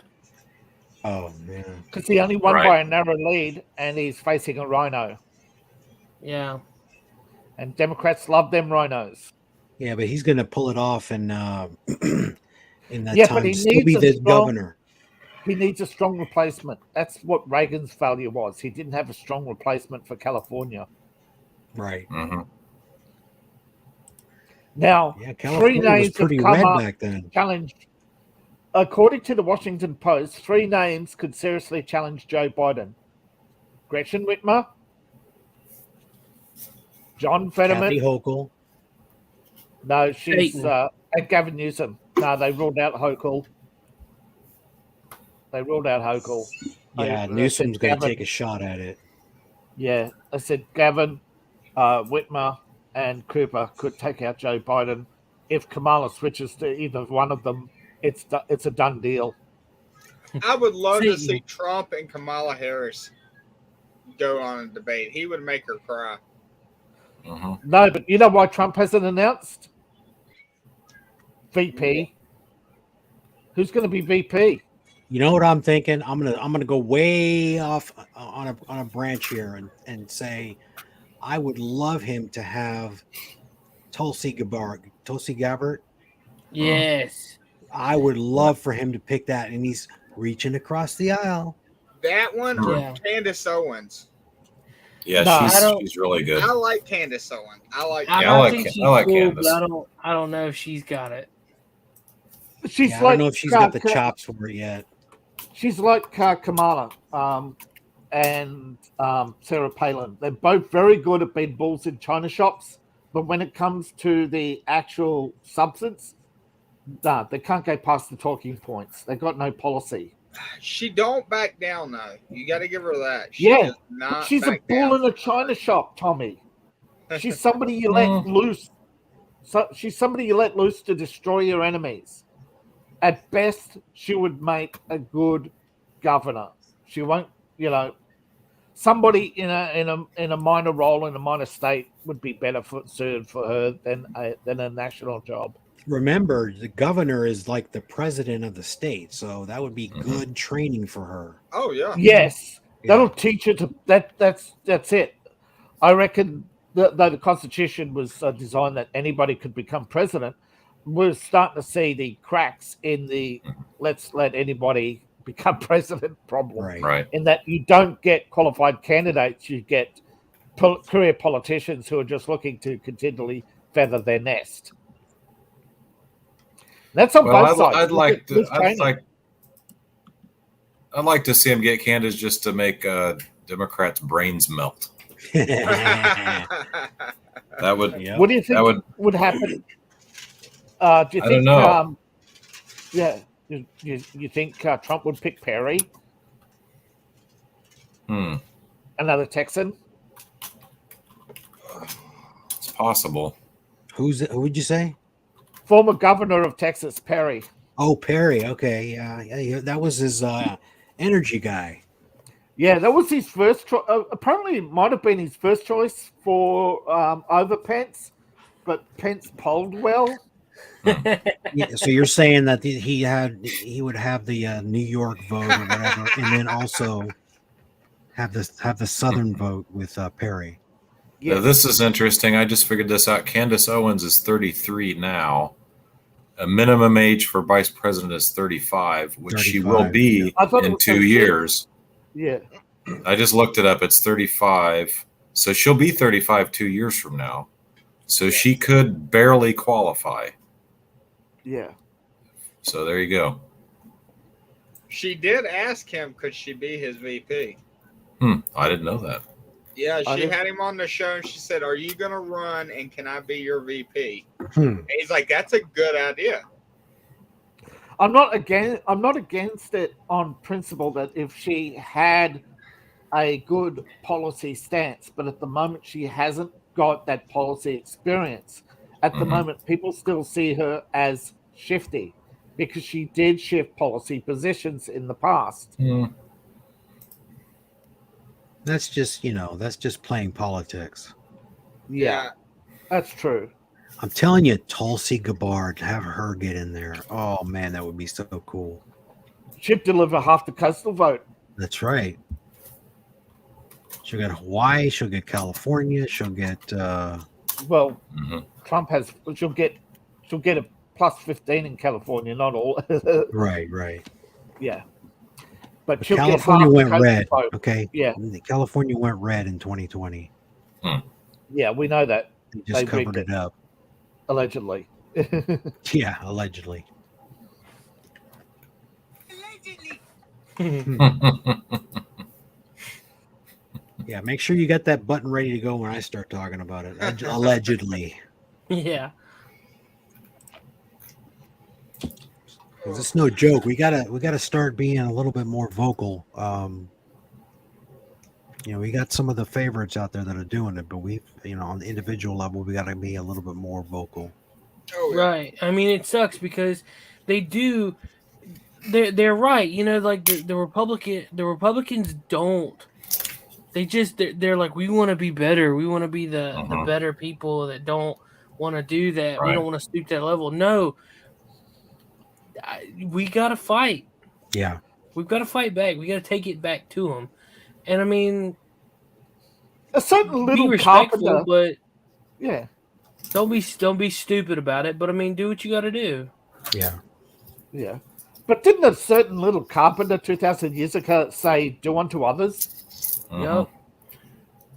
Oh man! Because he only won by a narrow lead, and he's facing a rhino. Yeah. And Democrats love them rhinos. Yeah, but he's going to pull it off in that time. But he still be the governor. He needs a strong replacement. That's what Reagan's failure was. He didn't have a strong replacement for California. Right. Mm-hmm. Now, California 3 names was pretty have come red up back then. challenged. According to the Washington Post, 3 names could seriously challenge Joe Biden. Gretchen Whitmer, John Fetterman. Kathy Hochul. No, she's and Gavin Newsom. No, they ruled out Hochul. Yeah, Newsom's going to take a shot at it. Yeah, I said Gavin, Whitmer, and Cooper could take out Joe Biden. If Kamala switches to either one of them, it's a done deal. I would love to see Trump and Kamala Harris go on a debate. He would make her cry. No, but you know why Trump hasn't announced? VP. Who's going to be VP? You know what I'm thinking? I'm gonna go way off on a branch here and say I would love him to have Tulsi Gabbard. Yes. I would love for him to pick that, and he's reaching across the aisle. That one or Yeah. Candace Owens. Yeah, No, she's really good. I like Candace Owens. I think she's like cool, Candace. but I don't know if she's got it. She's I like don't know if she's got the chops for it yet. She's like Kamala and Sarah Palin. They're both very good at being bulls in china shops, but when it comes to the actual substance, they can't go past the talking points. They've got no policy. She don't back down though. You got to give her that. Yeah, not she's a bull in a china shop, Tommy. She's somebody you let loose. So she's somebody you let loose to destroy your enemies. At best, she would make a good governor. She won't, somebody in a minor role in a minor state would be better suited for her than a national job. Remember, the governor is like the president of the state, so that would be good training for her. Oh yeah. Yes, that'll teach her to. That's it. I reckon that the Constitution was designed that anybody could become president. We're starting to see the cracks in the let's let anybody become president problem. Right. In that you don't get qualified candidates, you get career politicians who are just looking to continually feather their nest. That's on both sides. I'd like to see him get Candace just to make Democrats' brains melt. That would. Yeah. What do you think would happen? Do you think? I don't know. You think Trump would pick Perry? Another Texan? It's possible. Who would you say? Former governor of Texas, Perry. Oh, Perry. Okay, yeah, that was his energy guy. Yeah, that was his first choice. Apparently, it might have been his first choice for over Pence, but Pence polled well. Yeah, so you're saying that he would have the New York vote or whatever, and then also have the Southern vote with Perry. Yeah. Now, this is interesting. I just figured this out. Candace Owens is 33 now. A minimum age for vice president is 35, which she will be in 2 years. Yeah. I just looked it up. It's 35. So she'll be 35 2 years from now. So she could barely qualify. Yeah. So there you go. She did ask him, could she be his VP? I didn't know that. Yeah, she had him on the show and she said, are you going to run and can I be your VP? And he's like, that's a good idea. I'm not against it on principle that if she had a good policy stance, but at the moment she hasn't got that policy experience. At the moment, people still see her as shifty because she did shift policy positions in the past. That's just playing politics. Yeah, that's true. I'm telling you, Tulsi Gabbard, have her get in there. Oh man, that would be so cool. She'd deliver half the coastal vote. That's right. She'll get Hawaii. She'll get California. She'll get. Trump has. She'll get a plus 15 in California. Not all. Right. Yeah. But California went red. Vote. Okay. Yeah. California went red in 2020. Yeah, we know that. They just covered it up. Allegedly. Yeah, allegedly. Yeah, make sure you got that button ready to go when I start talking about it. Allegedly. Yeah. Because it's no joke. We gotta start being a little bit more vocal. We got some of the favorites out there that are doing it, but on the individual level, we got to be a little bit more vocal. Right. I mean, it sucks because they do. They're right. Like the Republicans don't. They're like, we want to be better. We want to be the better people that don't want to do that. Right. We don't want to stoop to that level. No. We got to fight. Yeah. We've got to fight back. We got to take it back to them. And I mean, a certain be little respectful, carpenter, but yeah, don't be stupid about it. But I mean, do what you got to do. Yeah. But didn't a certain little carpenter 2,000 years ago say, do unto others? Yep.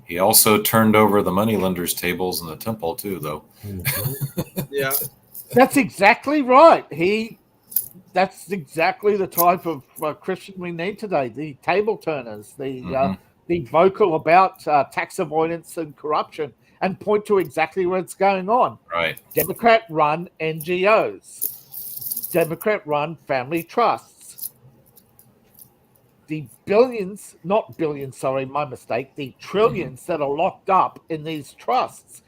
He also turned over the moneylender's tables in the temple, too, though. Yeah. That's exactly right. That's exactly the type of Christian we need today. The table turners, the vocal about tax avoidance and corruption, and point to exactly what's going on. Right. Democrat-run NGOs, Democrat-run family trusts. The billions, not billions, sorry, my mistake, the trillions that are locked up in these trusts.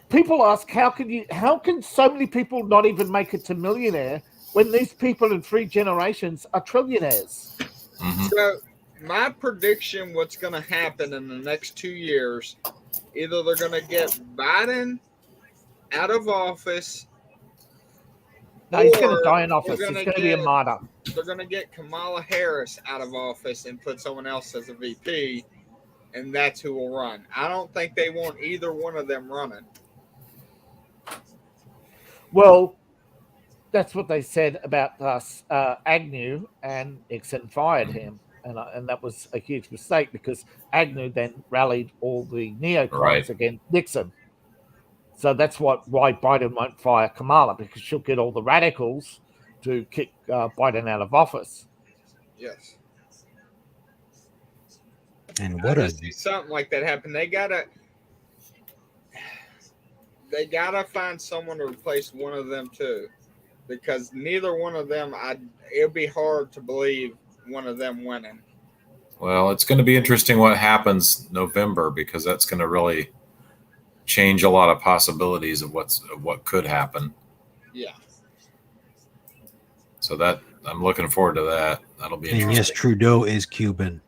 People ask, how can so many people not even make it to millionaire when these people in 3 generations are trillionaires? So my prediction, what's going to happen in the next 2 years, either they're going to get Biden out of office. No, he's going to die in office. He's going to be a martyr. They're going to get Kamala Harris out of office and put someone else as a VP, and that's who will run. I don't think they want either one of them running. Well, that's what they said about us, Agnew, and Nixon fired him. And that was a huge mistake because Agnew then rallied all the neocons against Nixon. So that's why Biden won't fire Kamala, because she'll get all the radicals to kick Biden out of office. Yes. And what a something like that happen. They gotta find someone to replace one of them too, because neither one of them, it'd be hard to believe one of them winning. Well, it's going to be interesting what happens November, because that's going to really change a lot of possibilities of what could happen. Yeah. So that I'm looking forward to that. That'll be interesting. And yes, Trudeau is Cuban.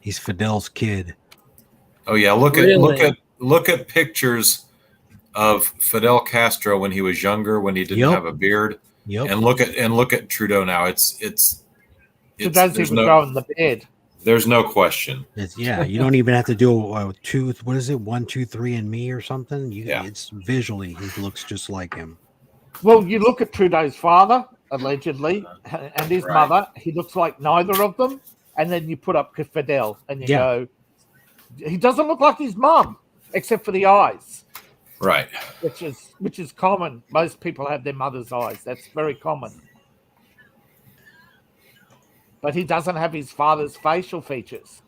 He's Fidel's kid. Oh yeah, look at pictures of Fidel Castro when he was younger, when he didn't have a beard. Yep. And look at Trudeau now. It's Trudeau's even growing the beard. There's no question. You don't even have to do a 1, 2, 3 and me or something. It's visually, he looks just like him. Well, you look at Trudeau's father, allegedly, and his mother, he looks like neither of them. And then you put up Fidel and you go, he doesn't look like his mum, except for the eyes. Right. Which is common. Most people have their mother's eyes. That's very common. But he doesn't have his father's facial features.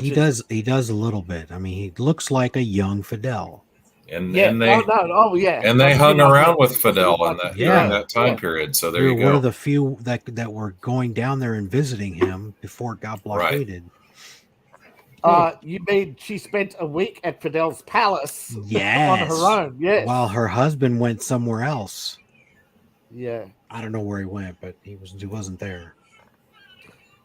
He does a little bit. I mean, he looks like a young Fidel. And they hung around with Fidel in that time period. So there you go. One of the few that were going down there and visiting him before it got blockaded. You mean she spent a week at Fidel's palace on Yes. her own? Yes. While her husband went somewhere else. Yeah. I don't know where he went, but he wasn't there.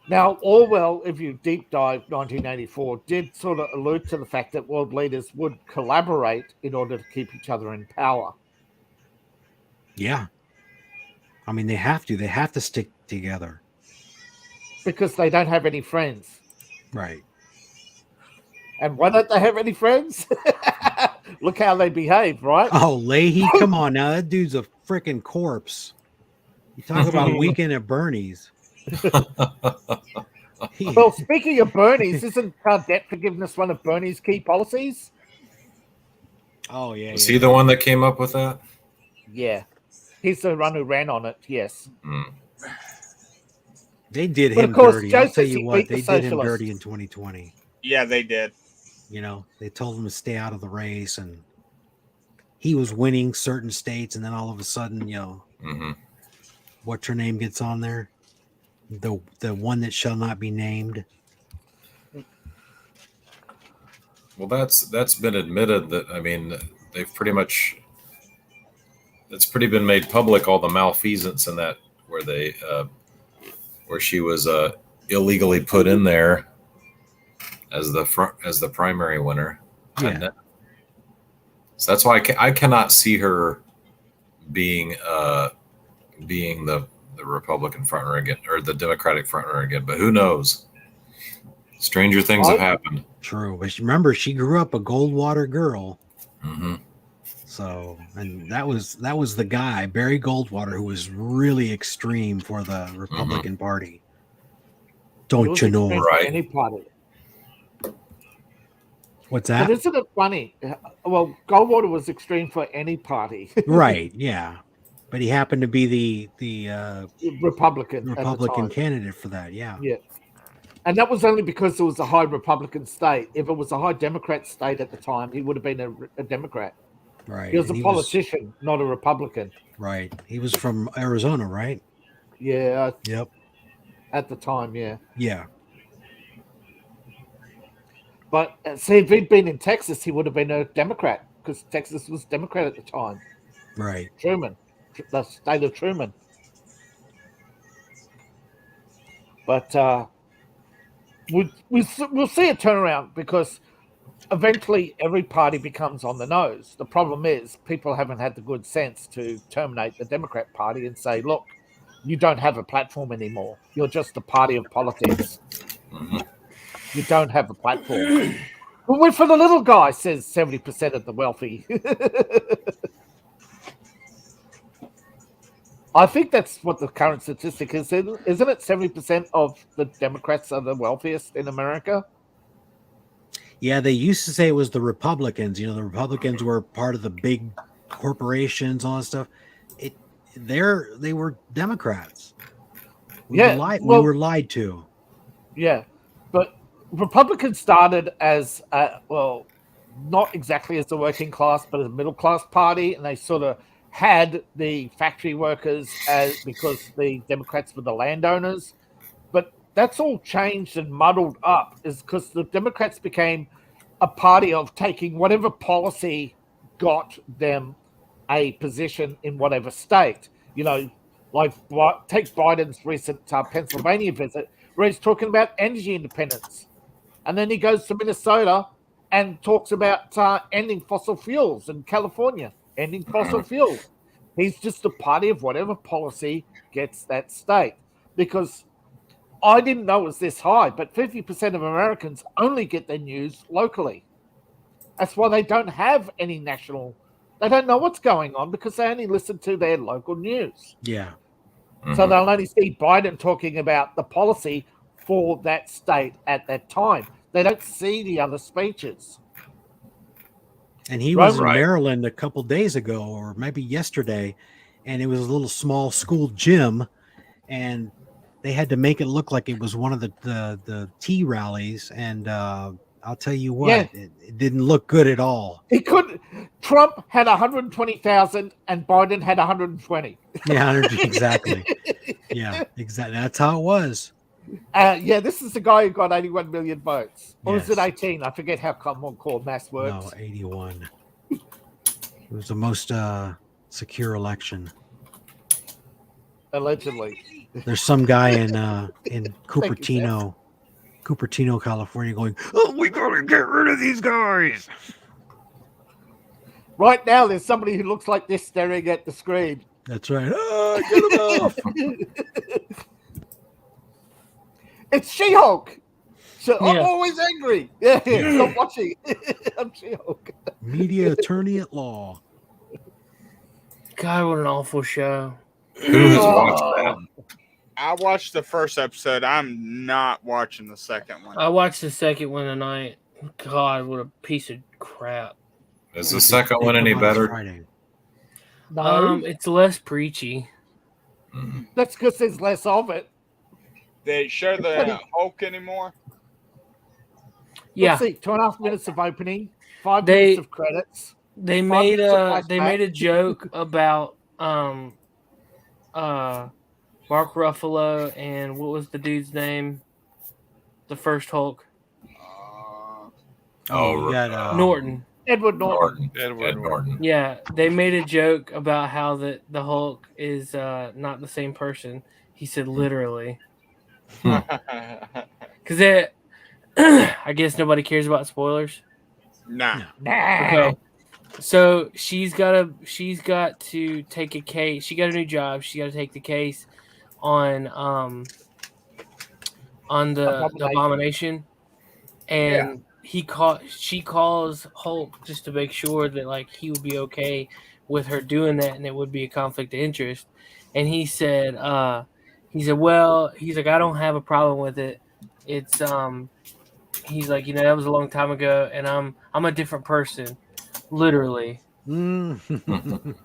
Now, Orwell, if you deep dive 1984, did sort of allude to the fact that world leaders would collaborate in order to keep each other in power. Yeah. I mean, they have to. They have to stick together. Because they don't have any friends. Right. And why don't they have any friends? Look how they behave, right? Oh, Leahy, come on now. That dude's a freaking corpse. You talk about Weekend at Bernie's. Well, speaking of Bernie's, isn't debt forgiveness one of Bernie's key policies? Oh, yeah. Was he the one that came up with that? Yeah. He's the one who ran on it, yes. They did But him of course, dirty. Joe I'll tell says you he what, beat the they did him socialists. dirty in 2020. Yeah, they did. You know, they told him to stay out of the race, and he was winning certain states, and then all of a sudden, what's her name gets on there? The one that shall not be named. Well, that's been admitted. That I mean, they've pretty much. It's pretty been made public, all the malfeasance in that where she was illegally put in there as the primary winner. Yeah. So that's why I cannot see her being the the Republican frontrunner again, or the Democratic frontrunner again. But who knows? Stranger things have happened. True, but remember, she grew up a Goldwater girl. Mm-hmm. So, and that was the guy, Barry Goldwater, who was really extreme for the Republican Party. Don't you know? Right. Any party. What's that? But isn't it funny? Well, Goldwater was extreme for any party. Right, yeah. But he happened to be the Republican candidate for that, yeah. Yeah. And that was only because it was a high Republican state. If it was a high Democrat state at the time, he would have been a Democrat. Right. He was a politician, not a Republican. Right. He was from Arizona, right? Yeah. Yep. At the time, yeah. Yeah. But see, if he'd been in Texas, he would have been a Democrat because Texas was Democrat at the time. Right. Truman, the state of Truman. But we'll see a turnaround because eventually every party becomes on the nose. The problem is people haven't had the good sense to terminate the Democrat Party and say, look, you don't have a platform anymore. You're just a party of politics. Mm-hmm. You don't have a platform. Well, we're for the little guy, says 70% of the wealthy. I think that's what the current statistic is, isn't it? 70% of the Democrats are the wealthiest in America. Yeah, they used to say it was the Republicans. You know, the Republicans were part of the big corporations, all that stuff. They were Democrats. We were lied to. Yeah, but Republicans started as not exactly as the working class, but as a middle class party, and they sort of had the factory workers because the Democrats were the landowners. But that's all changed and muddled up, is because the Democrats became a party of taking whatever policy got them a position in whatever state. You know, like take Biden's recent Pennsylvania visit, where he's talking about energy independence. And then he goes to Minnesota and talks about ending fossil fuels in California, ending fossil fuels. He's just a party of whatever policy gets that state. Because I didn't know it was this high, but 50% of Americans only get their news locally. That's why they don't have any national. They don't know what's going on because they only listen to their local news. Yeah. Mm-hmm. So they'll only see Biden talking about the policy for that state at that time. They don't see the other speeches. And he was in Maryland a couple days ago, or maybe yesterday, and it was a little small school gym, and they had to make it look like it was one of the tea rallies. And I'll tell you what, it didn't look good at all. It couldn't. Trump had 120,000, and Biden had 120. Yeah, exactly. Yeah, exactly. That's how it was. This is the guy who got 81 million votes. Or was it 18? I forget how common called mass works. No, 81. It was the most secure election. Allegedly. There's some guy in Cupertino, California going, "Oh, we gotta get rid of these guys." Right now, there's somebody who looks like this staring at the screen. That's right. Get him off. It's She-Hulk. So I'm always angry. Stop watching. I'm She-Hulk. Media attorney at law. God, what an awful show. Who has watched that? I watched the first episode. I'm not watching the second one. I watched the second one tonight. God, what a piece of crap. Is the second one any better? No. It's less preachy. That's because there's less of it. They show the Hulk anymore? Yeah. Let's see, 2.5 minutes of opening, 5 minutes of credits. They made a joke about Mark Ruffalo and what was the dude's name? The first Hulk. Norton. Edward Norton. Edward Norton. Yeah, they made a joke about how the Hulk is not the same person. He said literally. Because I guess nobody cares about spoilers. Nah. Okay. So she's got to take a case. She got a new job. She got to take the case on the Abomination, and she calls Hulk just to make sure that like he would be okay with her doing that, and it would be a conflict of interest. And he said, well, he's like, I don't have a problem with it. It's he's like, that was a long time ago, and I'm a different person, literally. I don't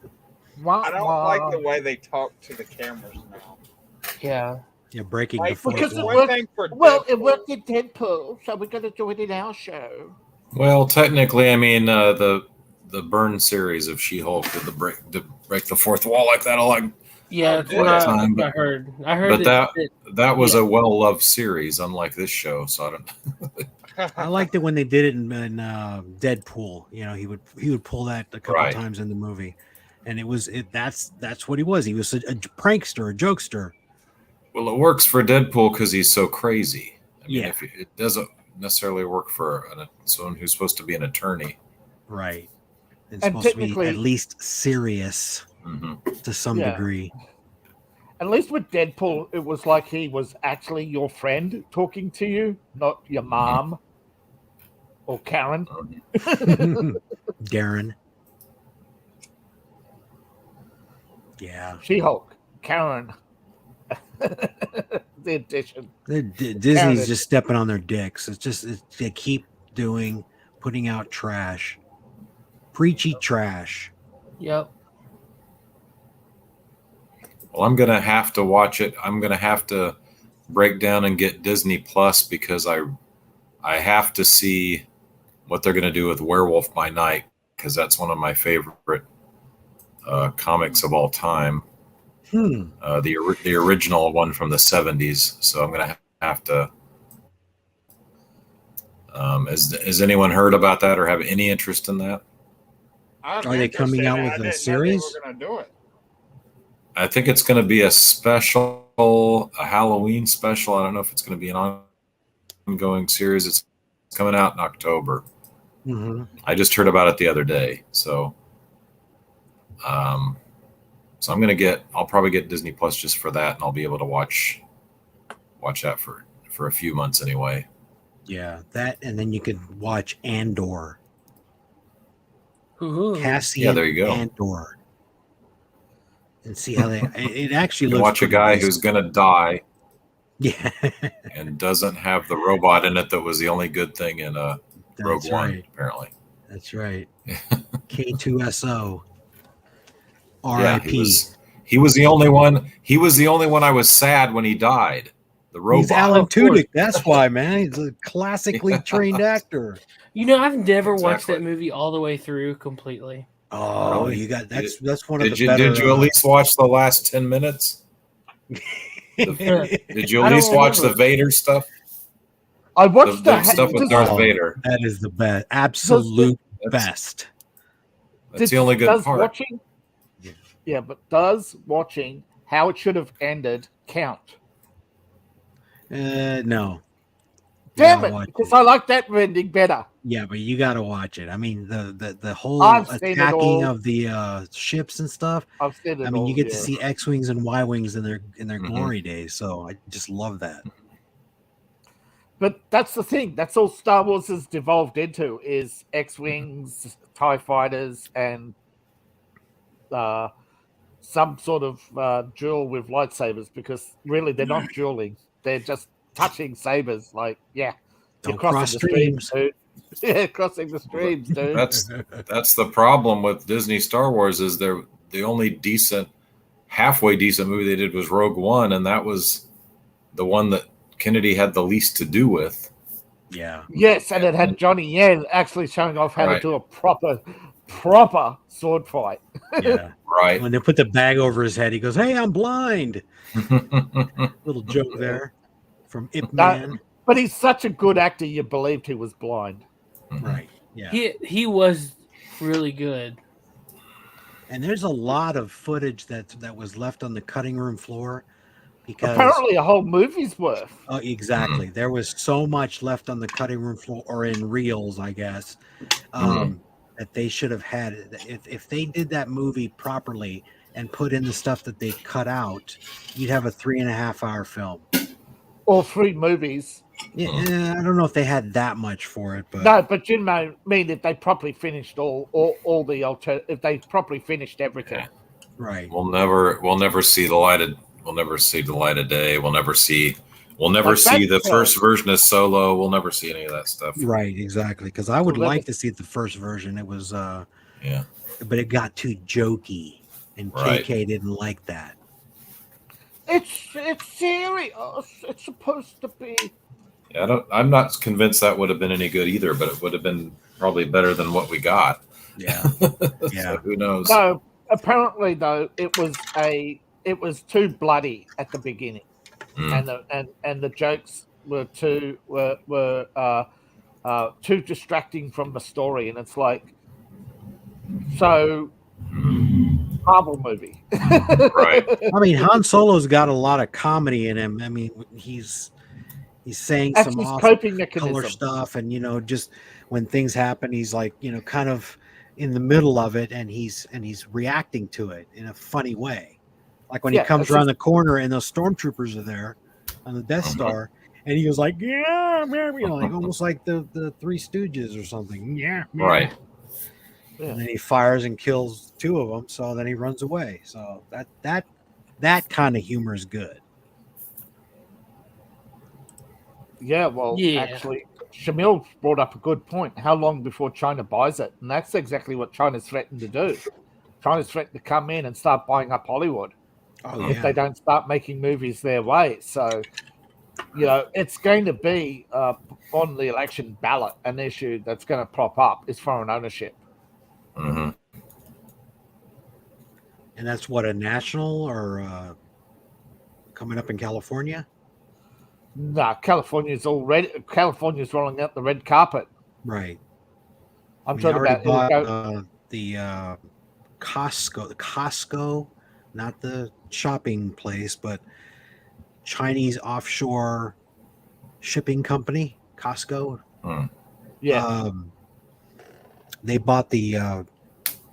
like the way they talk to the cameras now. Yeah. You're breaking Like, the fourth Because wall. it worked in Deadpool, so we're going to do it in our show. Well, technically, I mean, the Byrne series of She-Hulk did break the fourth wall like that. Yeah, that's what I heard. I heard that was a well-loved series, unlike this show. So I don't. I liked it when they did it in Deadpool. He would pull that a couple Right. times in the movie, and that's what he was. He was a prankster, a jokester. Well, it works for Deadpool because he's so crazy. I mean, Yeah. it doesn't necessarily work for someone who's supposed to be an attorney. Right. It's And supposed to be technically- at least serious to some Yeah. degree. At least with Deadpool, it was like he was actually your friend talking to you, not your mom or Karen. Darren. Yeah. She-Hulk, Karen. The addition. Disney's Karen. just stepping on their dicks. They keep putting out trash. Preachy trash. Yep. Well, I'm gonna have to watch it. I'm gonna have to break down and get Disney Plus because I have to see what they're gonna do with Werewolf by Night because that's one of my favorite comics of all time. The original one from the 70s. So I'm gonna have to. Has anyone heard about that or have any interest in that? I'm Are they coming interested. out with I a didn't know series? they were gonna do it. I think it's going to be a special, a Halloween special. I don't know if it's going to be an ongoing series. It's coming out in October. Mm-hmm. I just heard about it the other day. So I'm going to I'll probably get Disney Plus just for that. And I'll be able to watch that for a few months anyway. Yeah, that, and then you could watch Andor. Ooh. Cassian Yeah, there you go. Andor. And see how it actually You looks watch a pretty guy decent. who's going to die. Yeah. And doesn't have the robot in it that was the only good thing in Rogue One, right. apparently. That's right. K2SO. Yeah, R.I.P. he was the only one. He was the only one I was sad when he died. The robot. He's Alan Tudyk. That's why, man. He's a classically trained actor. I've never watched Exactly. that movie all the way through completely. Oh, Really? you got that's one of Did the you better. did you at least watch the last 10 minutes? Did you at least watch the Vader stuff? I watched the stuff with Darth Oh, Vader. That is the best, absolute best. That's the only good does part. Watching, yeah, but does watching how it should have ended count? No. Damn gotta it! watch Because I like that ending better. Yeah, but you got to watch it. I mean, the whole I've seen it attacking all. of the ships and stuff. I've seen it. I mean, you all, get to yeah. see X-wings and Y-wings in their Mm-hmm. glory days. So I just love that. But that's the thing. That's all Star Wars has devolved into is X-wings, TIE fighters, and some sort of duel with lightsabers. Because really, they're not dueling; they're just touching sabers. Like, yeah, Don't you're crossing cross the streams, dude. Yeah, crossing the streams, dude. That's the problem with Disney Star Wars is they're the only halfway decent movie they did was Rogue One, and that was the one that Kennedy had the least to do with. Yeah. Yes, and it had Johnny Yen actually showing off how to Right. do a proper sword fight. Yeah. Right. When they put the bag over his head, he goes, "Hey, I'm blind." Little joke there from Ip Man. But he's such a good actor, you believed he was blind. Right. Yeah. He was really good. And there's a lot of footage that was left on the cutting room floor because Apparently, a whole movie's worth. Oh, exactly. There was so much left on the cutting room floor or in reels, I guess, that they should have had. If they did that movie properly and put in the stuff that they cut out, you'd have a 3.5-hour film. Or 3 movies. Yeah, I don't know if they had that much for it, but no, but you know, mean if they properly finished all the if they properly finished everything. Right. We'll never see the light of day. We'll never see the first version of Solo. We'll never see any of that stuff. Right, exactly. Because I would like to see the first version. It was but it got too jokey, and KK didn't like that. It's serious. It's supposed to be. Yeah, I'm not convinced that would have been any good either, but it would have been probably better than what we got. Yeah. So who knows? No, apparently though, it was too bloody at the beginning, and the jokes were too distracting from the story, and it's like, so Marvel movie. Right. I mean, Han Solo's got a lot of comedy in him. I mean, he's saying That's some his awesome coping mechanism. color stuff, and just when things happen, he's like, kind of in the middle of it, and he's reacting to it in a funny way. Like when he comes around the corner and those stormtroopers are there on the Death Star, and he goes like, yeah, like almost like the Three Stooges or something. Yeah, right. And then he fires and kills 2 of them. So then he runs away. So that kind of humor is good. Yeah, well, actually, Shamil brought up a good point. How long before China buys it? And that's exactly what China's threatened to do. China's threatened to come in and start buying up Hollywood if they don't start making movies their way. So, it's going to be on the election ballot an issue that's going to prop up is foreign ownership. Mm-hmm. And that's what, a national or coming up in California? No, California's rolling out the red carpet. Right. I'm talking about the Costco, not the shopping place, but Chinese offshore shipping company, Costco. Yeah. They bought the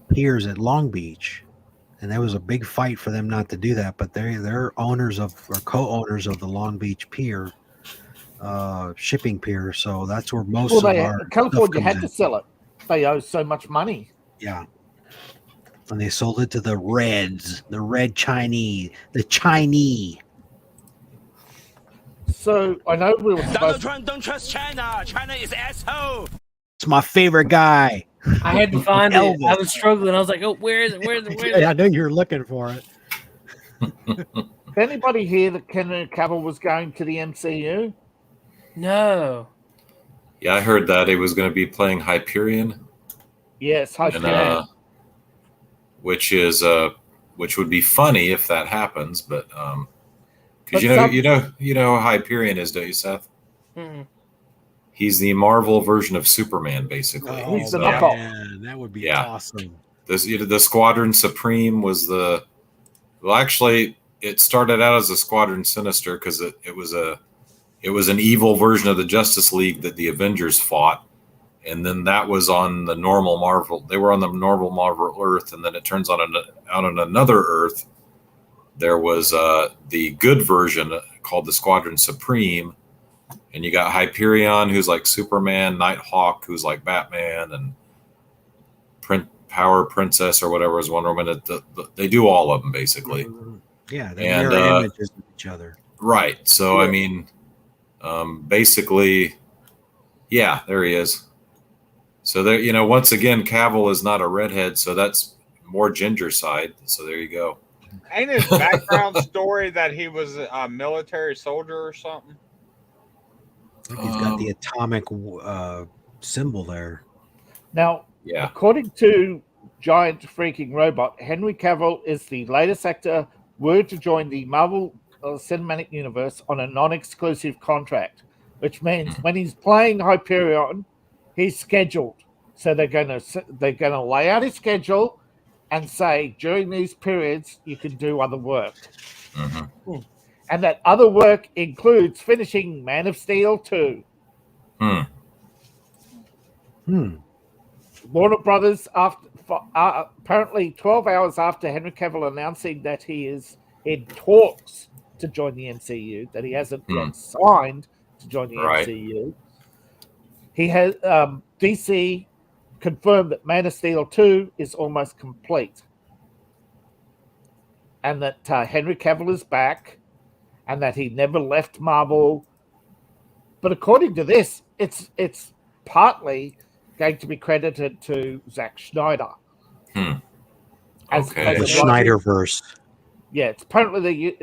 piers at Long Beach, and there was a big fight for them not to do that. But they're owners or co-owners of the Long Beach pier, shipping pier. So that's where most of our California had to sell it. They owe so much money. Yeah. And they sold it to the Reds, the Red Chinese, the Chinese. So I know we were Donald Trump don't trust China. China is asshole. It's my favorite guy. I had to find it. I was struggling. I was like, oh, where is it? I know you're looking for it. Did anybody hear that Henry Cavill was going to the MCU? No. Yeah, I heard that he was going to be playing Hyperion. Yes, Hyperion. Which would be funny if that happens, but because you know who Hyperion is, don't you, Seth? Mm-hmm. He's the Marvel version of Superman, basically. He's the knockoff. Man, that would be awesome. The Squadron Supreme was actually it started out as a Squadron Sinister because it was an evil version of the Justice League that the Avengers fought, and then that was on the normal Marvel. They were on the normal Marvel Earth, and then it turns out on another Earth there was the good version called the Squadron Supreme. And you got Hyperion, who's like Superman, Nighthawk, who's like Batman, and Power Princess or whatever is Wonder Woman. They do all of them basically. Yeah, they mirror images of each other. Right. So I mean, basically, yeah, there he is. So there, once again, Cavill is not a redhead, so that's more ginger side. So there you go. Ain't his background story that he was a military soldier or something? He's got the atomic symbol there. Now, according to Giant Freaking Robot, Henry Cavill is the latest actor word to join the Marvel Cinematic Universe on a non-exclusive contract, which means when he's playing Hyperion, he's scheduled. So they're gonna lay out his schedule and say during these periods you can do other work. Mm-hmm. And that other work includes finishing Man of Steel 2. Warner Brothers, apparently 12 hours after Henry Cavill announcing that he is in talks to join the MCU, that he hasn't yet signed to join the MCU, he has DC confirmed that Man of Steel 2 is almost complete, and that Henry Cavill is back, and that he never left Marvel. But according to this, it's partly going to be credited to Zack Snyder. As the Snyderverse. Yeah, it's apparently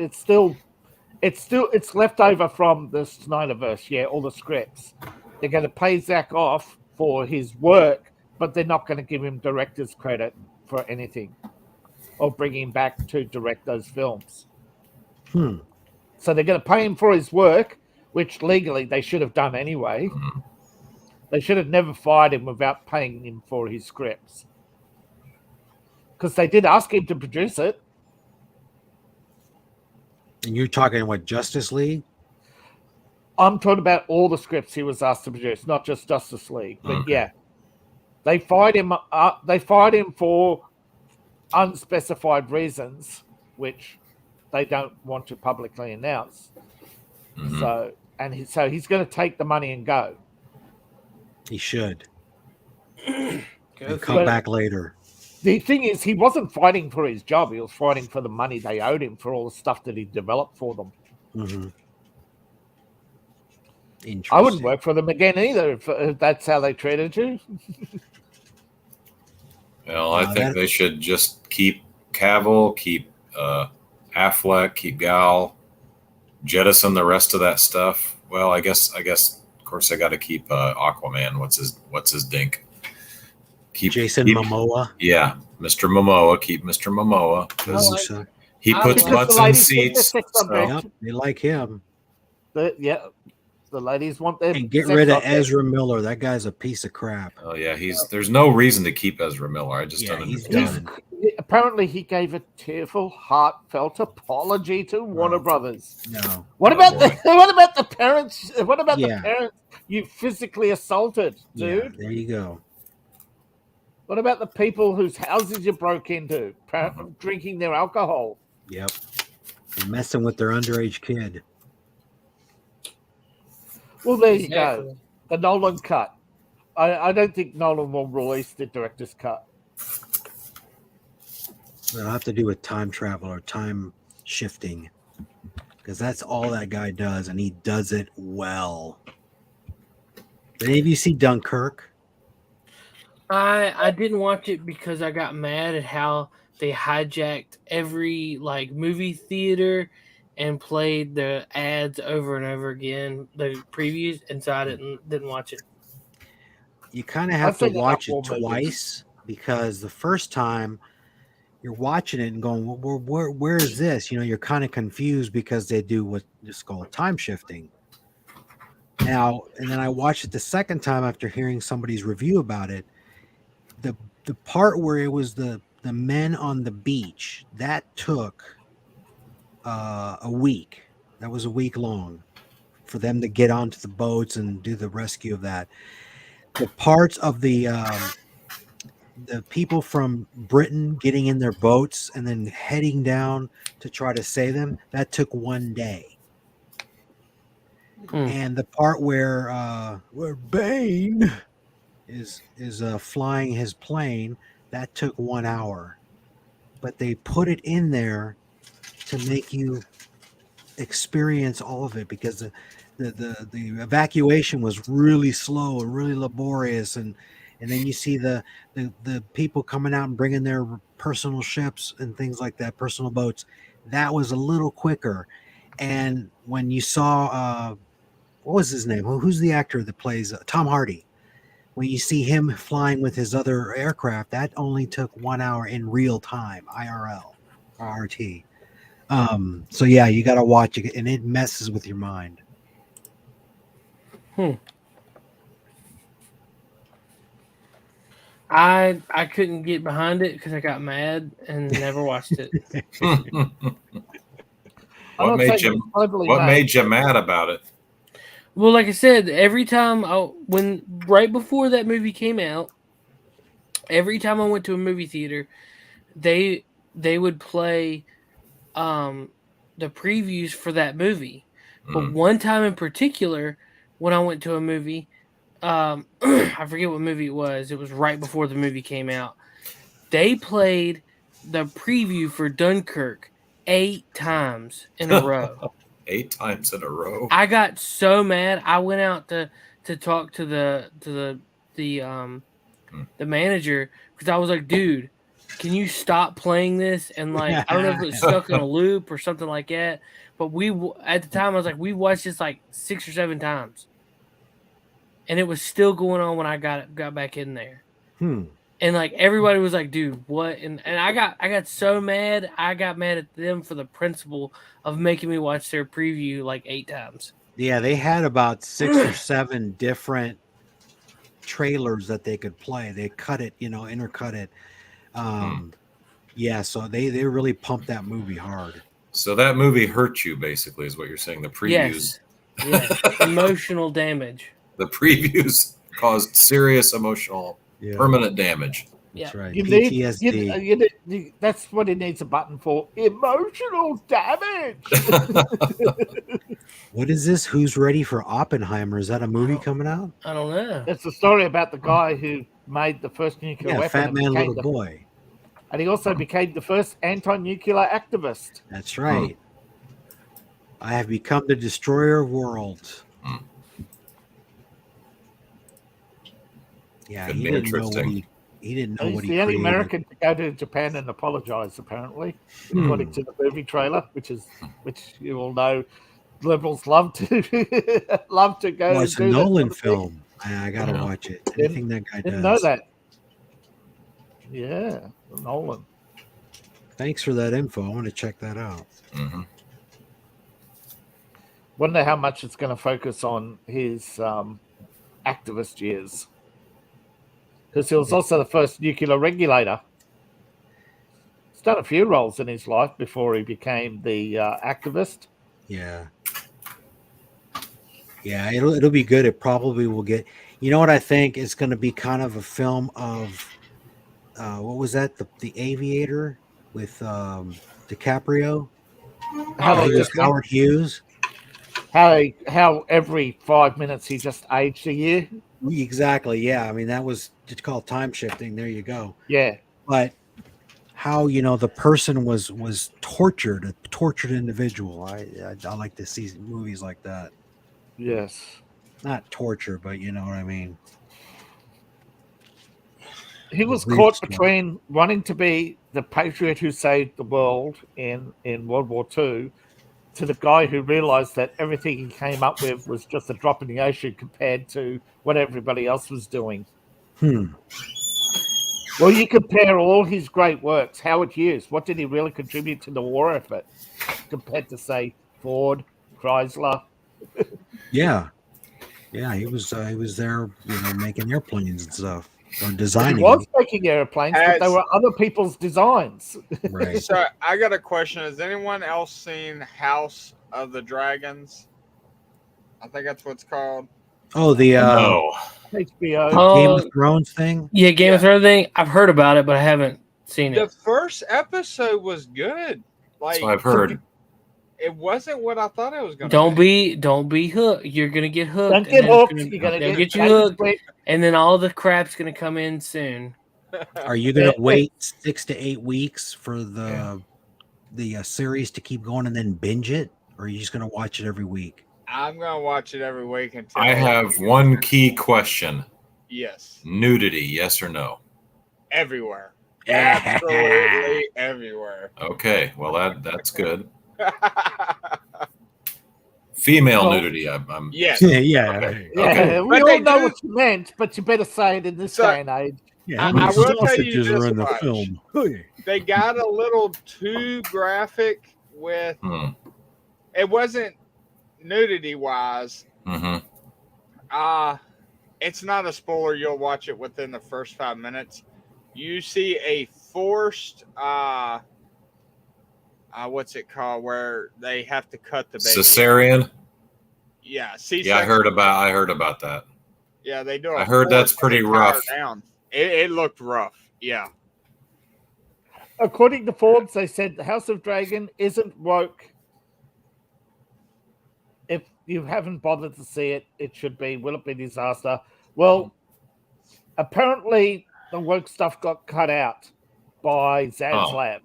it's left over from the Snyderverse. Yeah, all the scripts. They're going to pay Zack off for his work, but they're not going to give him director's credit for anything, or bring him back to direct those films. So they're going to pay him for his work, which legally they should have done anyway. They should have never fired him without paying him for his scripts. Because they did ask him to produce it. And you're talking what, Justice League? I'm talking about all the scripts he was asked to produce, not just Justice League. But yeah, they fired him. They fired him for unspecified reasons, which they don't want to publicly announce. So he's going to take the money and go. He should. And come back later. The thing is, he wasn't fighting for his job. He was fighting for the money they owed him for all the stuff that he developed for them. I wouldn't work for them again either if that's how they treated you. Well, I think they should just keep Cavill, keep Affleck, keep Gal, jettison the rest of that stuff. Well, I guess, of course, they got to keep Aquaman. What's his dink? Keep Jason Momoa. Yeah, Mr. Momoa. Keep Mr. Momoa because he puts butts in seats. Yep, they like him. The ladies want their and get rid of Ezra Miller. That guy's a piece of crap. Oh yeah, there's no reason to keep Ezra Miller. I just don't understand. Apparently, he gave a tearful, heartfelt apology to Warner Brothers. No. What about the parents? What about the parents you physically assaulted, dude? Yeah, there you go. What about the people whose houses you broke into, drinking their alcohol? Yep. And messing with their underage kid. Well, there you go. The Nolan cut. I don't think Nolan will release the director's cut. It'll have to do with time travel or time shifting, because that's all that guy does, and he does it well. Did any of you see Dunkirk? I didn't watch it because I got mad at how they hijacked every movie theater and played the ads over and over again, the previews, and so I didn't watch it. You kind of have to watch it twice, because the first time you're watching it and going, well, where is this? You're kind of confused because they do what is called time shifting. Now, and then I watched it the second time after hearing somebody's review about it. The part where it was the men on the beach, that took a week. That was a week long for them to get onto the boats and do the rescue of that. The parts of the people from Britain getting in their boats and then heading down to try to save them, that took one day. And the part where Bane is flying his plane, that took 1 hour. But they put it in there to make you experience all of it, because the evacuation was really slow and really laborious, and then you see the people coming out and bringing their personal ships and things like that, personal boats. That was a little quicker. And when you saw what was his name? Who's the actor that plays Tom Hardy? When you see him flying with his other aircraft, that only took 1 hour in real time, IRL, RT. So yeah, you got to watch it, and it messes with your mind. I couldn't get behind it because I got mad and never watched it. What made you mad about it? Well, like I said, every time right before that movie came out, every time I went to a movie theater, they would play the previews for that movie. But one time in particular, when I went to a movie, I forget what movie it was. It was right before the movie came out. They played the preview for Dunkirk 8 times in a row. 8 times in a row. I got so mad. I went out to talk to the manager because I was like, dude, can you stop playing this? And like, I don't know if it was stuck in a loop or something like that. But at the time I was like, we watched this like 6 or 7 times, and it was still going on when I got back in there. And like everybody was like, dude, what? And I got so mad. I got mad at them for the principle of making me watch their preview like 8 times. Yeah, they had about 6 or 7 different trailers that they could play. They cut it, intercut it. Yeah, so they really pumped that movie hard. So that movie hurt you, basically, is what you're saying. The previews. Yes. Emotional damage. The previews caused serious emotional, permanent damage. That's right. PTSD. That's what it needs a button for. Emotional damage. What is this? Who's ready for Oppenheimer? Is that a movie coming out? I don't know. It's a story about the guy who made the first nuclear weapon. Fat Man, Little Boy. And he also became the first anti-nuclear activist. That's right. I have become the destroyer of worlds. Yeah, he didn't know what he didn't know He's what he the only created. American to go to Japan and apologize, apparently, according to the movie trailer, which you all know liberals love to go. Well, it's a do Nolan that film. I gotta watch it. Anything that guy does. Didn't know that. Yeah, Nolan. Thanks for that info. I want to check that out. Wonder how much it's going to focus on his activist years. Because he was also the first nuclear regulator. He's done a few roles in his life before he became the activist. Yeah. Yeah, it'll be good. It probably will get. You know what I think? It's going to be kind of a film of what was that? The Aviator with DiCaprio. Howard Hughes. How every 5 minutes he just aged a year. Exactly. Yeah. I mean, that was it's called time shifting. There you go. Yeah. But how the person was tortured, a tortured individual. I like to see movies like that. Yes. Not torture, but you know what I mean. He was caught between wanting to be the patriot who saved the world in World War II to the guy who realized that everything he came up with was just a drop in the ocean compared to what everybody else was doing. Well, you compare all his great works. Howard Hughes, what did he really contribute to the war effort compared to, say, Ford, Chrysler? Yeah, he was there, making airplanes and stuff, or designing. He was making airplanes, but they were other people's designs. Right. So I got a question: has anyone else seen House of the Dragons? I think that's what it's called. Oh, the HBO Game of Thrones thing. Yeah, Game of Thrones thing. I've heard about it, but I haven't seen it. The first episode was good. Like, So I've heard. It wasn't what I thought it was going to be. Don't be hooked. You're gonna get hooked. Don't get hooked. You're They'll gonna get you hooked, and then all the crap's gonna come in soon. Are you gonna wait 6 to 8 weeks for the series to keep going and then binge it, or are you just gonna watch it every week? I'm going to watch it every week until I have one key question. Yes. Nudity, yes or no? Everywhere. Absolutely everywhere. Okay, well that's good. Female nudity. I'm yes. Yeah. Okay. Yeah, Okay. we all know what you meant, but you better say it in this day and age. I will tell you sausages are this in the much. film. They got a little too graphic with. It wasn't nudity wise. It's not a spoiler. You'll watch it within the first 5 minutes. You see a forced what's it called, where they have to cut the baby. Cesarean. Yeah, C-section. Yeah, I heard about that. Yeah, they do. I heard that's pretty rough. Down. it looked rough. Yeah. According to Forbes, they said the House of Dragon isn't woke. If you haven't bothered to see it, it should be. Will it be a disaster? Well, apparently the woke stuff got cut out by Zad's Lab.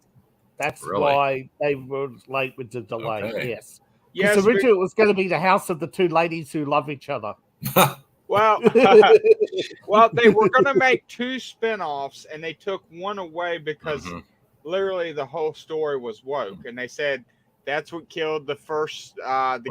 That's why they were late with the delay. Okay. Yes. Yes, Because originally it was going to be the house of the two ladies who love each other. Well, well, they were going to make 2 spin-offs, and they took one away because literally the whole story was woke, and they said that's what killed the first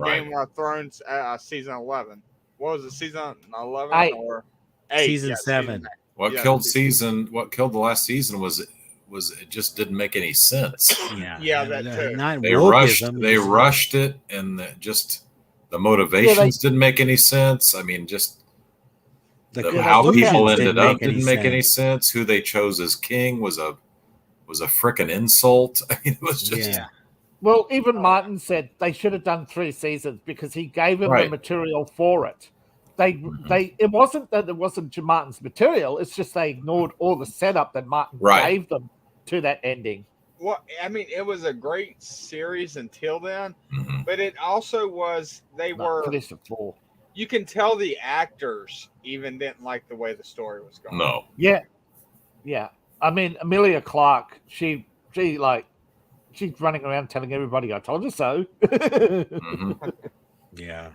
Game of Thrones season 11. What was it, season 11 or 8? Season 7. What killed the last season was it just didn't make any sense. Yeah, that too. They rushed it, and the motivations didn't make any sense. I mean, just how people ended up didn't make any sense. Who they chose as king was a frickin' insult. I mean, it was just. Well, even Martin said they should have done 3 seasons because he gave him the material for it. It wasn't that it wasn't Martin's material. It's just they ignored all the setup that Martin gave them to that ending. Well, I mean, it was a great series until then, but it also was you can tell the actors even didn't like the way the story was going. No. Yeah. I mean, Amelia Clark, she's running around telling everybody, "I told you so." Yeah.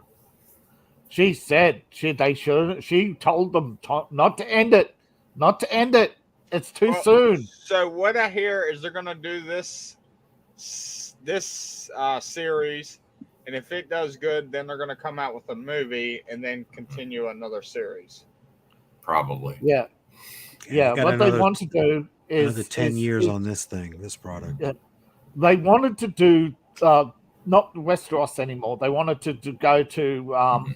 She said they should. She told them not to end it. Not to end it. It's too soon. So what I hear is they're going to do this series, and if it does good, then they're going to come out with a movie and then continue another series. Probably. Yeah. What they want to do is another 10 years on this product. Yeah. They wanted to do not Westeros anymore. They wanted to go to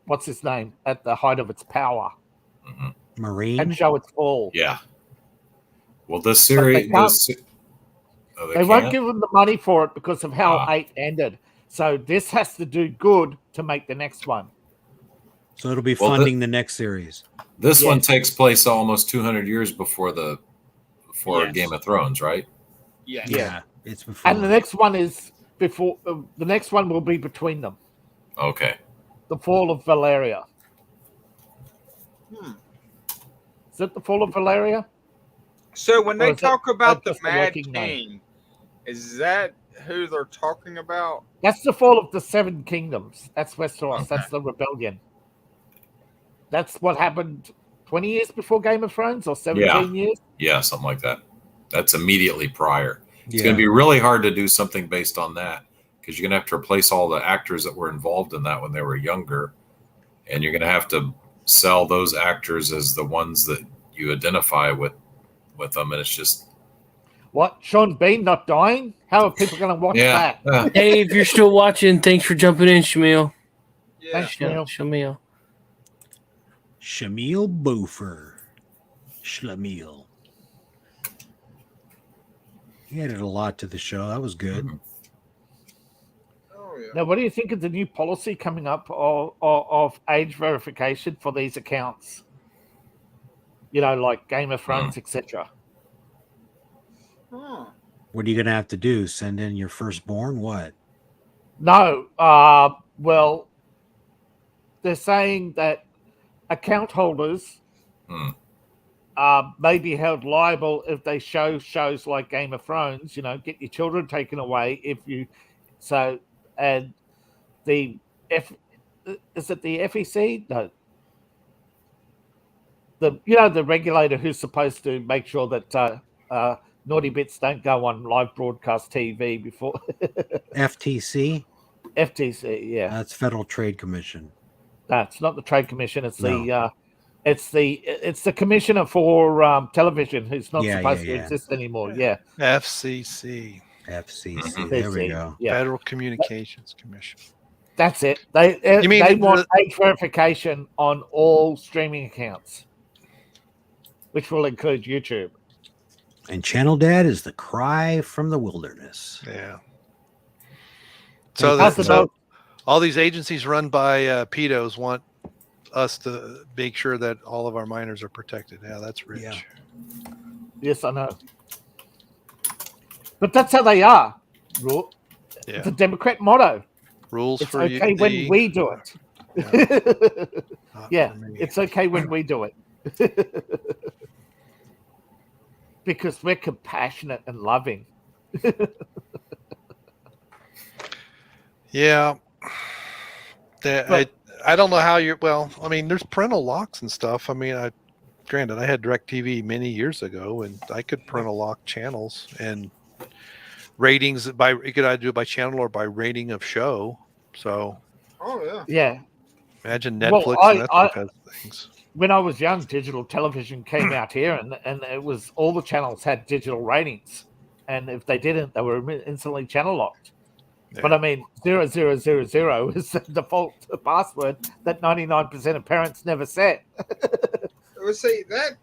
what's his name at the height of its power, Marine, and show its fall. Yeah. Well, this series, they won't give them the money for it because of how 8 ended. So this has to do good to make the next one. So it'll be funding the next series. This one takes place almost 200 years before Game of Thrones, right? Yeah. It's before. And the next one is before. The next one will be between them. Okay. The fall of Valeria. Is it the fall of Valeria? So when they talk about the Mad King, is that who they're talking about? That's the fall of the 7 kingdoms. That's Westeros. That's the rebellion. That's what happened 20 years before Game of Thrones, or 17 years? Yeah, something like that. That's immediately prior. It's going to be really hard to do something based on that because you're going to have to replace all the actors that were involved in that when they were younger, and you're going to have to sell those actors as the ones that you identify with them, and it's just what, Sean Bean not dying? How are people going to watch that? Hey, if you're still watching, thanks for jumping in, Shamil. Thanks, Shamil. Shamil Boofer. Shamil. He added a lot to the show. That was good. Now, what do you think of the new policy coming up of age verification for these accounts? You know, like Game of Thrones, etc. What are you going to have to do? Send in your firstborn? What? No. Well, they're saying that account holders may be held liable if they show shows like Game of Thrones. You know, get your children taken away if you and is it the FEC? No. The regulator who's supposed to make sure that naughty bits don't go on live broadcast TV before FTC. FTC, yeah. That's Federal Trade Commission. That's not the Trade Commission. It's it's the Commissioner for Television, who's not supposed to exist anymore. Yeah. FCC. There we go. Yeah. Federal Communications Commission. That's it. They want age verification on all streaming accounts, which will include YouTube. And Channel Dad is the cry from the wilderness. Yeah. So all these agencies run by pedos want us to make sure that all of our miners are protected. Yeah, that's rich. Yeah. Yes, I know. But that's how they are. Yeah. The Democrat motto. Rules It's for okay you. when we do it. Yeah, it's okay when we do it. Because we're compassionate and loving. Yeah. I don't know how you're. Well, I mean, there's parental locks and stuff. I mean, granted, I had DirecTV many years ago, and I could parental lock channels and ratings you could either do it by channel or by rating of show. So, Yeah. Imagine Netflix and that stuff has things. When I was young, digital television came out here, and it was all the channels had digital ratings, and if they didn't, they were instantly channel locked. Yeah. But I mean, 0000 is the default password that 99% of parents never set. Well, see, that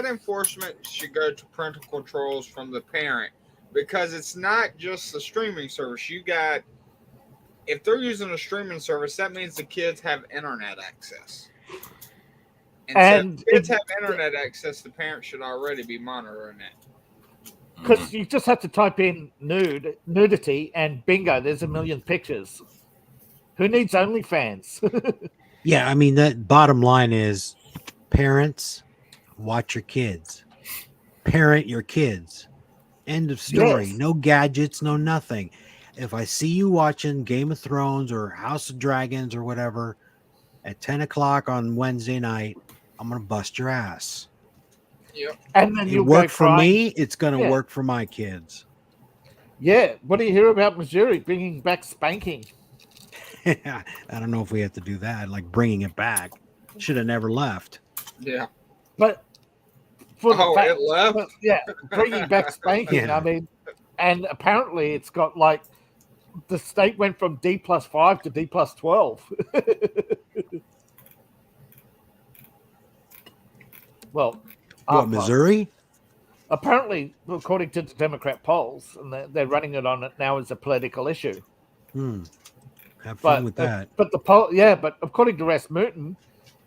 enforcement should go to parental controls from the parent, because it's not just the streaming service. If they're using a streaming service, that means the kids have internet access. And so if kids have internet access, the parents should already be monitoring that. Because you just have to type in nudity, and bingo, there's a million pictures. Who needs OnlyFans? Yeah, I mean, that bottom line is parents, watch your kids. Parent your kids. End of story. Yes. No gadgets, no nothing. If I see you watching Game of Thrones or House of Dragons or whatever at 10 o'clock on Wednesday night, I'm going to bust your ass. Yep. And then it worked for me. It's going to work for my kids. Yeah. What do you hear about Missouri bringing back spanking? I don't know if we have to do that. Like bringing it back. Should have never left. Yeah. But it left? Yeah. Bringing back spanking. Yeah. I mean, and apparently it's got like the state went from D+5 to D+12. Well, Missouri? Apparently, according to the Democrat polls, and they're running it on it now as a political issue. Have fun with that. But but according to Rasmussen,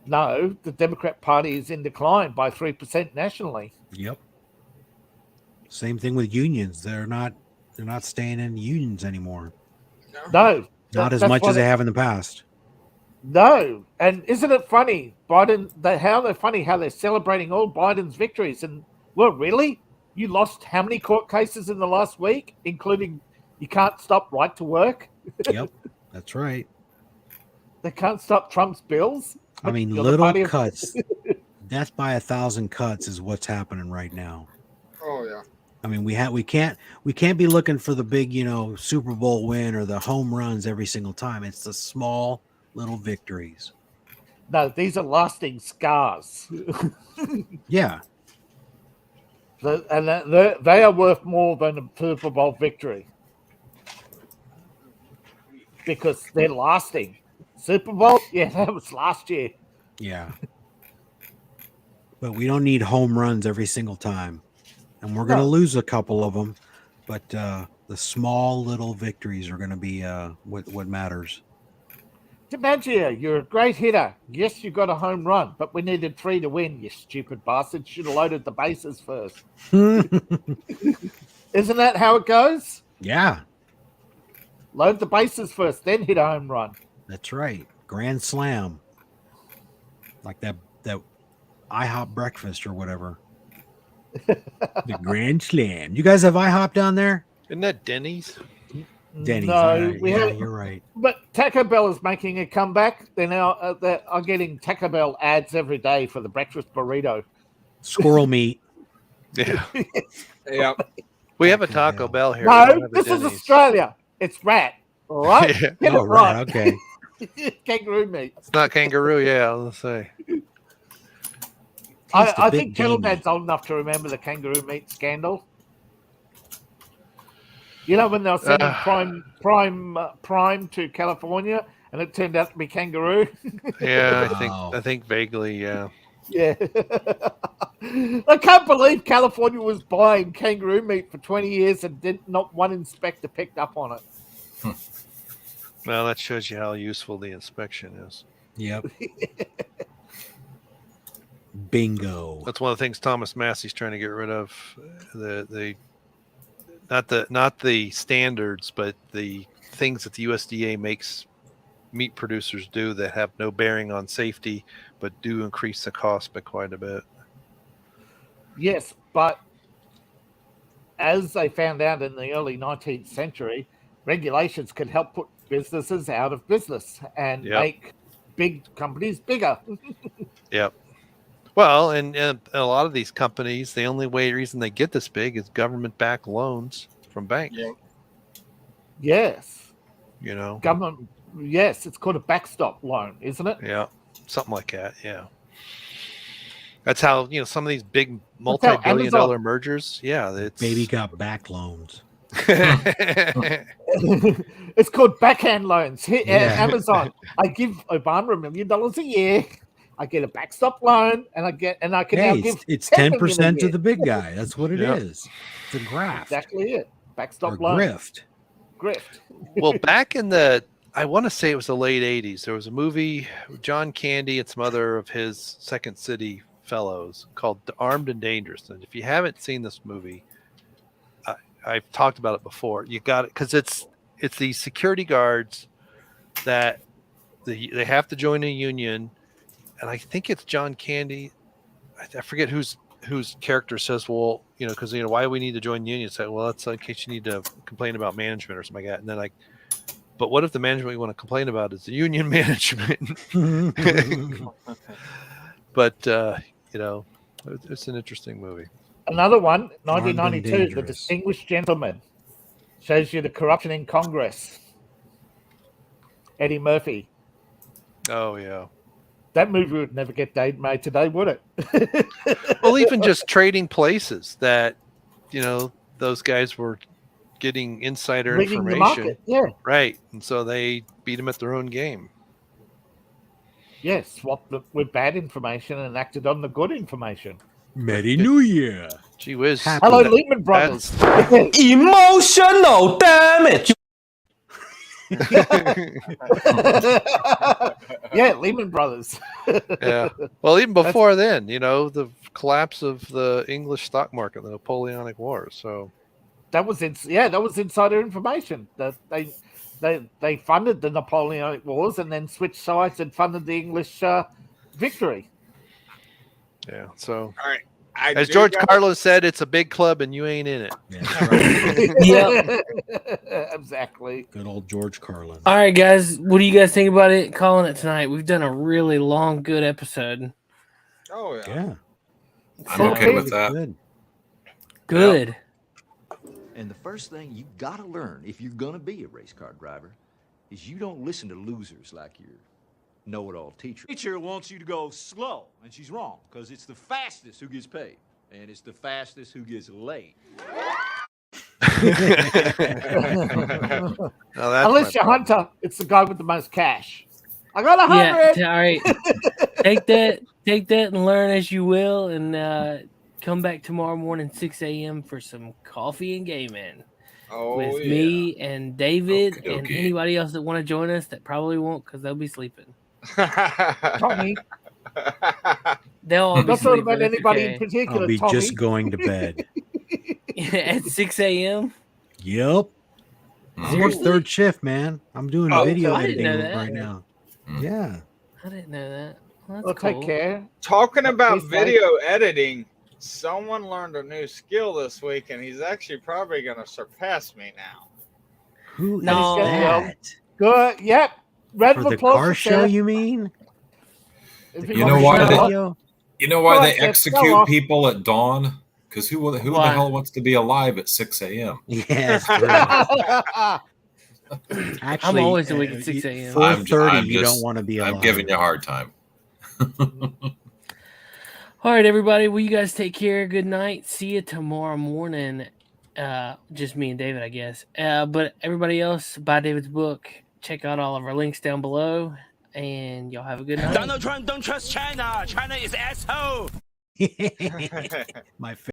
no, the Democrat Party is in decline by 3% nationally. Yep. Same thing with unions. They're not staying in unions anymore. No. Not as much as they have in the past. No. And isn't it funny, Biden, how they're celebrating all Biden's victories? And, well, really? You lost how many court cases in the last week, including you can't stop right to work? Yep, that's right. They can't stop Trump's bills? I mean, little cuts. Death by 1,000 cuts is what's happening right now. Oh, yeah. I mean, we can't be looking for the big, Super Bowl win or the home runs every single time. It's the small little victories. No, these are lasting scars. Yeah. And they are worth more than a Super Bowl victory. Because they're lasting. Super Bowl? Yeah, that was last year. Yeah. But we don't need home runs every single time. And we're going to lose a couple of them. But the small little victories are going to be what matters. DiMaggio, you're a great hitter. Yes, you got a home run, but we needed 3 to win, you stupid bastard. Should have loaded the bases first. Isn't that how it goes? Yeah. Load the bases first, then hit a home run. That's right. Grand slam. Like that IHOP breakfast or whatever. The Grand Slam. You guys have IHOP down there? Isn't that Denny's? Denny's. No, right. You're right. But Taco Bell is making a comeback. They're now are getting Taco Bell ads every day for the breakfast burrito. Squirrel meat. Yeah. Yeah. We have a Taco Bell here. No, this is Australia. It's rat. All right. Yeah. Get it right. Okay. Kangaroo meat. It's not kangaroo. Yeah, let's say. I think Kettleman's old enough to remember the kangaroo meat scandal. You know when they were sending prime to California, and it turned out to be kangaroo. Yeah, I think vaguely. Yeah. Yeah. I can't believe California was buying kangaroo meat for 20 years and not one inspector picked up on it. Well, that shows you how useful the inspection is. Yep. Bingo. That's one of the things Thomas Massey's trying to get rid of. Not the standards, but the things that the USDA makes meat producers do that have no bearing on safety, but do increase the cost by quite a bit. Yes, but as they found out in the early 19th century, regulations can help put businesses out of business and make big companies bigger. Yep. Well, and a lot of these companies, the only reason they get this big is government-backed loans from banks. Yep. Yes. You know, government. Yes, it's called a backstop loan, isn't it? Yeah, something like that. Yeah. That's how, some of these big multi-billion-dollar mergers. Yeah, it's Baby got back loans. It's called backhand loans. Here at Amazon, I give Obama $1 million a year. I get a backstop loan, and I can now give it's 10% to the big guy. That's what it is. It's a graft. Exactly it. Backstop or loan. Grift. Well, back in I want to say it was the late 80s, there was a movie with John Candy and some other of his Second City fellows called Armed and Dangerous. And if you haven't seen this movie, I've talked about it before. You got it because it's these security guards that they have to join a union, and I think it's John Candy. I forget whose character says, well, because why do we need to join the union? It's like, well, that's in case you need to complain about management or something like that. And then but what if the management you want to complain about is the union management? But it's an interesting movie. Another one, 1992, The Distinguished Gentleman. Shows you the corruption in Congress. Eddie Murphy. Oh, yeah. That movie would never get made today, would it? Well, even just trading places that, those guys were getting insider Reading information. The market, yeah. Right. And so they beat them at their own game. Yes, swapped it with bad information and acted on the good information. Merry New Year. Gee whiz. Hello, Lehman Brothers. Emotional damage. Yeah, Lehman Brothers. Yeah. Well, even before then, the collapse of the English stock market, the Napoleonic Wars. So that was insider information. That they funded the Napoleonic Wars and then switched sides and funded the English victory. Yeah. So All right. as George Carlin said, it's a big club and you ain't in it. Yeah, Yep. Exactly. Good old George Carlin. All right, guys. What do you guys think about it? Calling it tonight. We've done a really long, good episode. Oh yeah. Yeah. I'm okay with that. Good. And the first thing you gotta learn if you're gonna be a race car driver is you don't listen to losers like your know-it-all teacher. Teacher wants you to go slow, and she's wrong, because it's the fastest who gets paid, and it's the fastest who gets laid. Unless you're Hunter, it's the guy with the most cash. I got 100. Yeah, all right. Take that and learn as you will, and come back tomorrow morning 6 a.m. for some coffee and gaming with me and David and anybody else that want to join us that probably won't because they'll be sleeping. Tommy. They'll all be Not sleeping. about anybody in particular. I'll be Tommy. just going to bed. At 6 a.m. Yep. Zero third shift, man. I'm doing video I didn't editing know that. right now. Yeah. I didn't know that. Well, Well, that's cool. take care. Talking about Please, video editing, someone learned a new skill this week, and he's actually probably going to surpass me now. Who is No. that? Good. Yep. Red For the applause car show, you mean? You know why Video? You know why Go they ahead, go execute off. people at dawn? Because who the Why? hell wants to be alive at 6 a.m.? Yes. Actually, I'm always awake at 6 a.m. 4:30, you don't want to be alive. I'm giving you a hard time. All right, everybody. Well, you guys take care. Good night. See you tomorrow morning. Just me and David, I guess. But everybody else, buy David's book. Check out all of our links down below. And y'all have a good night. Donald Trump don't trust China. China is asshole. My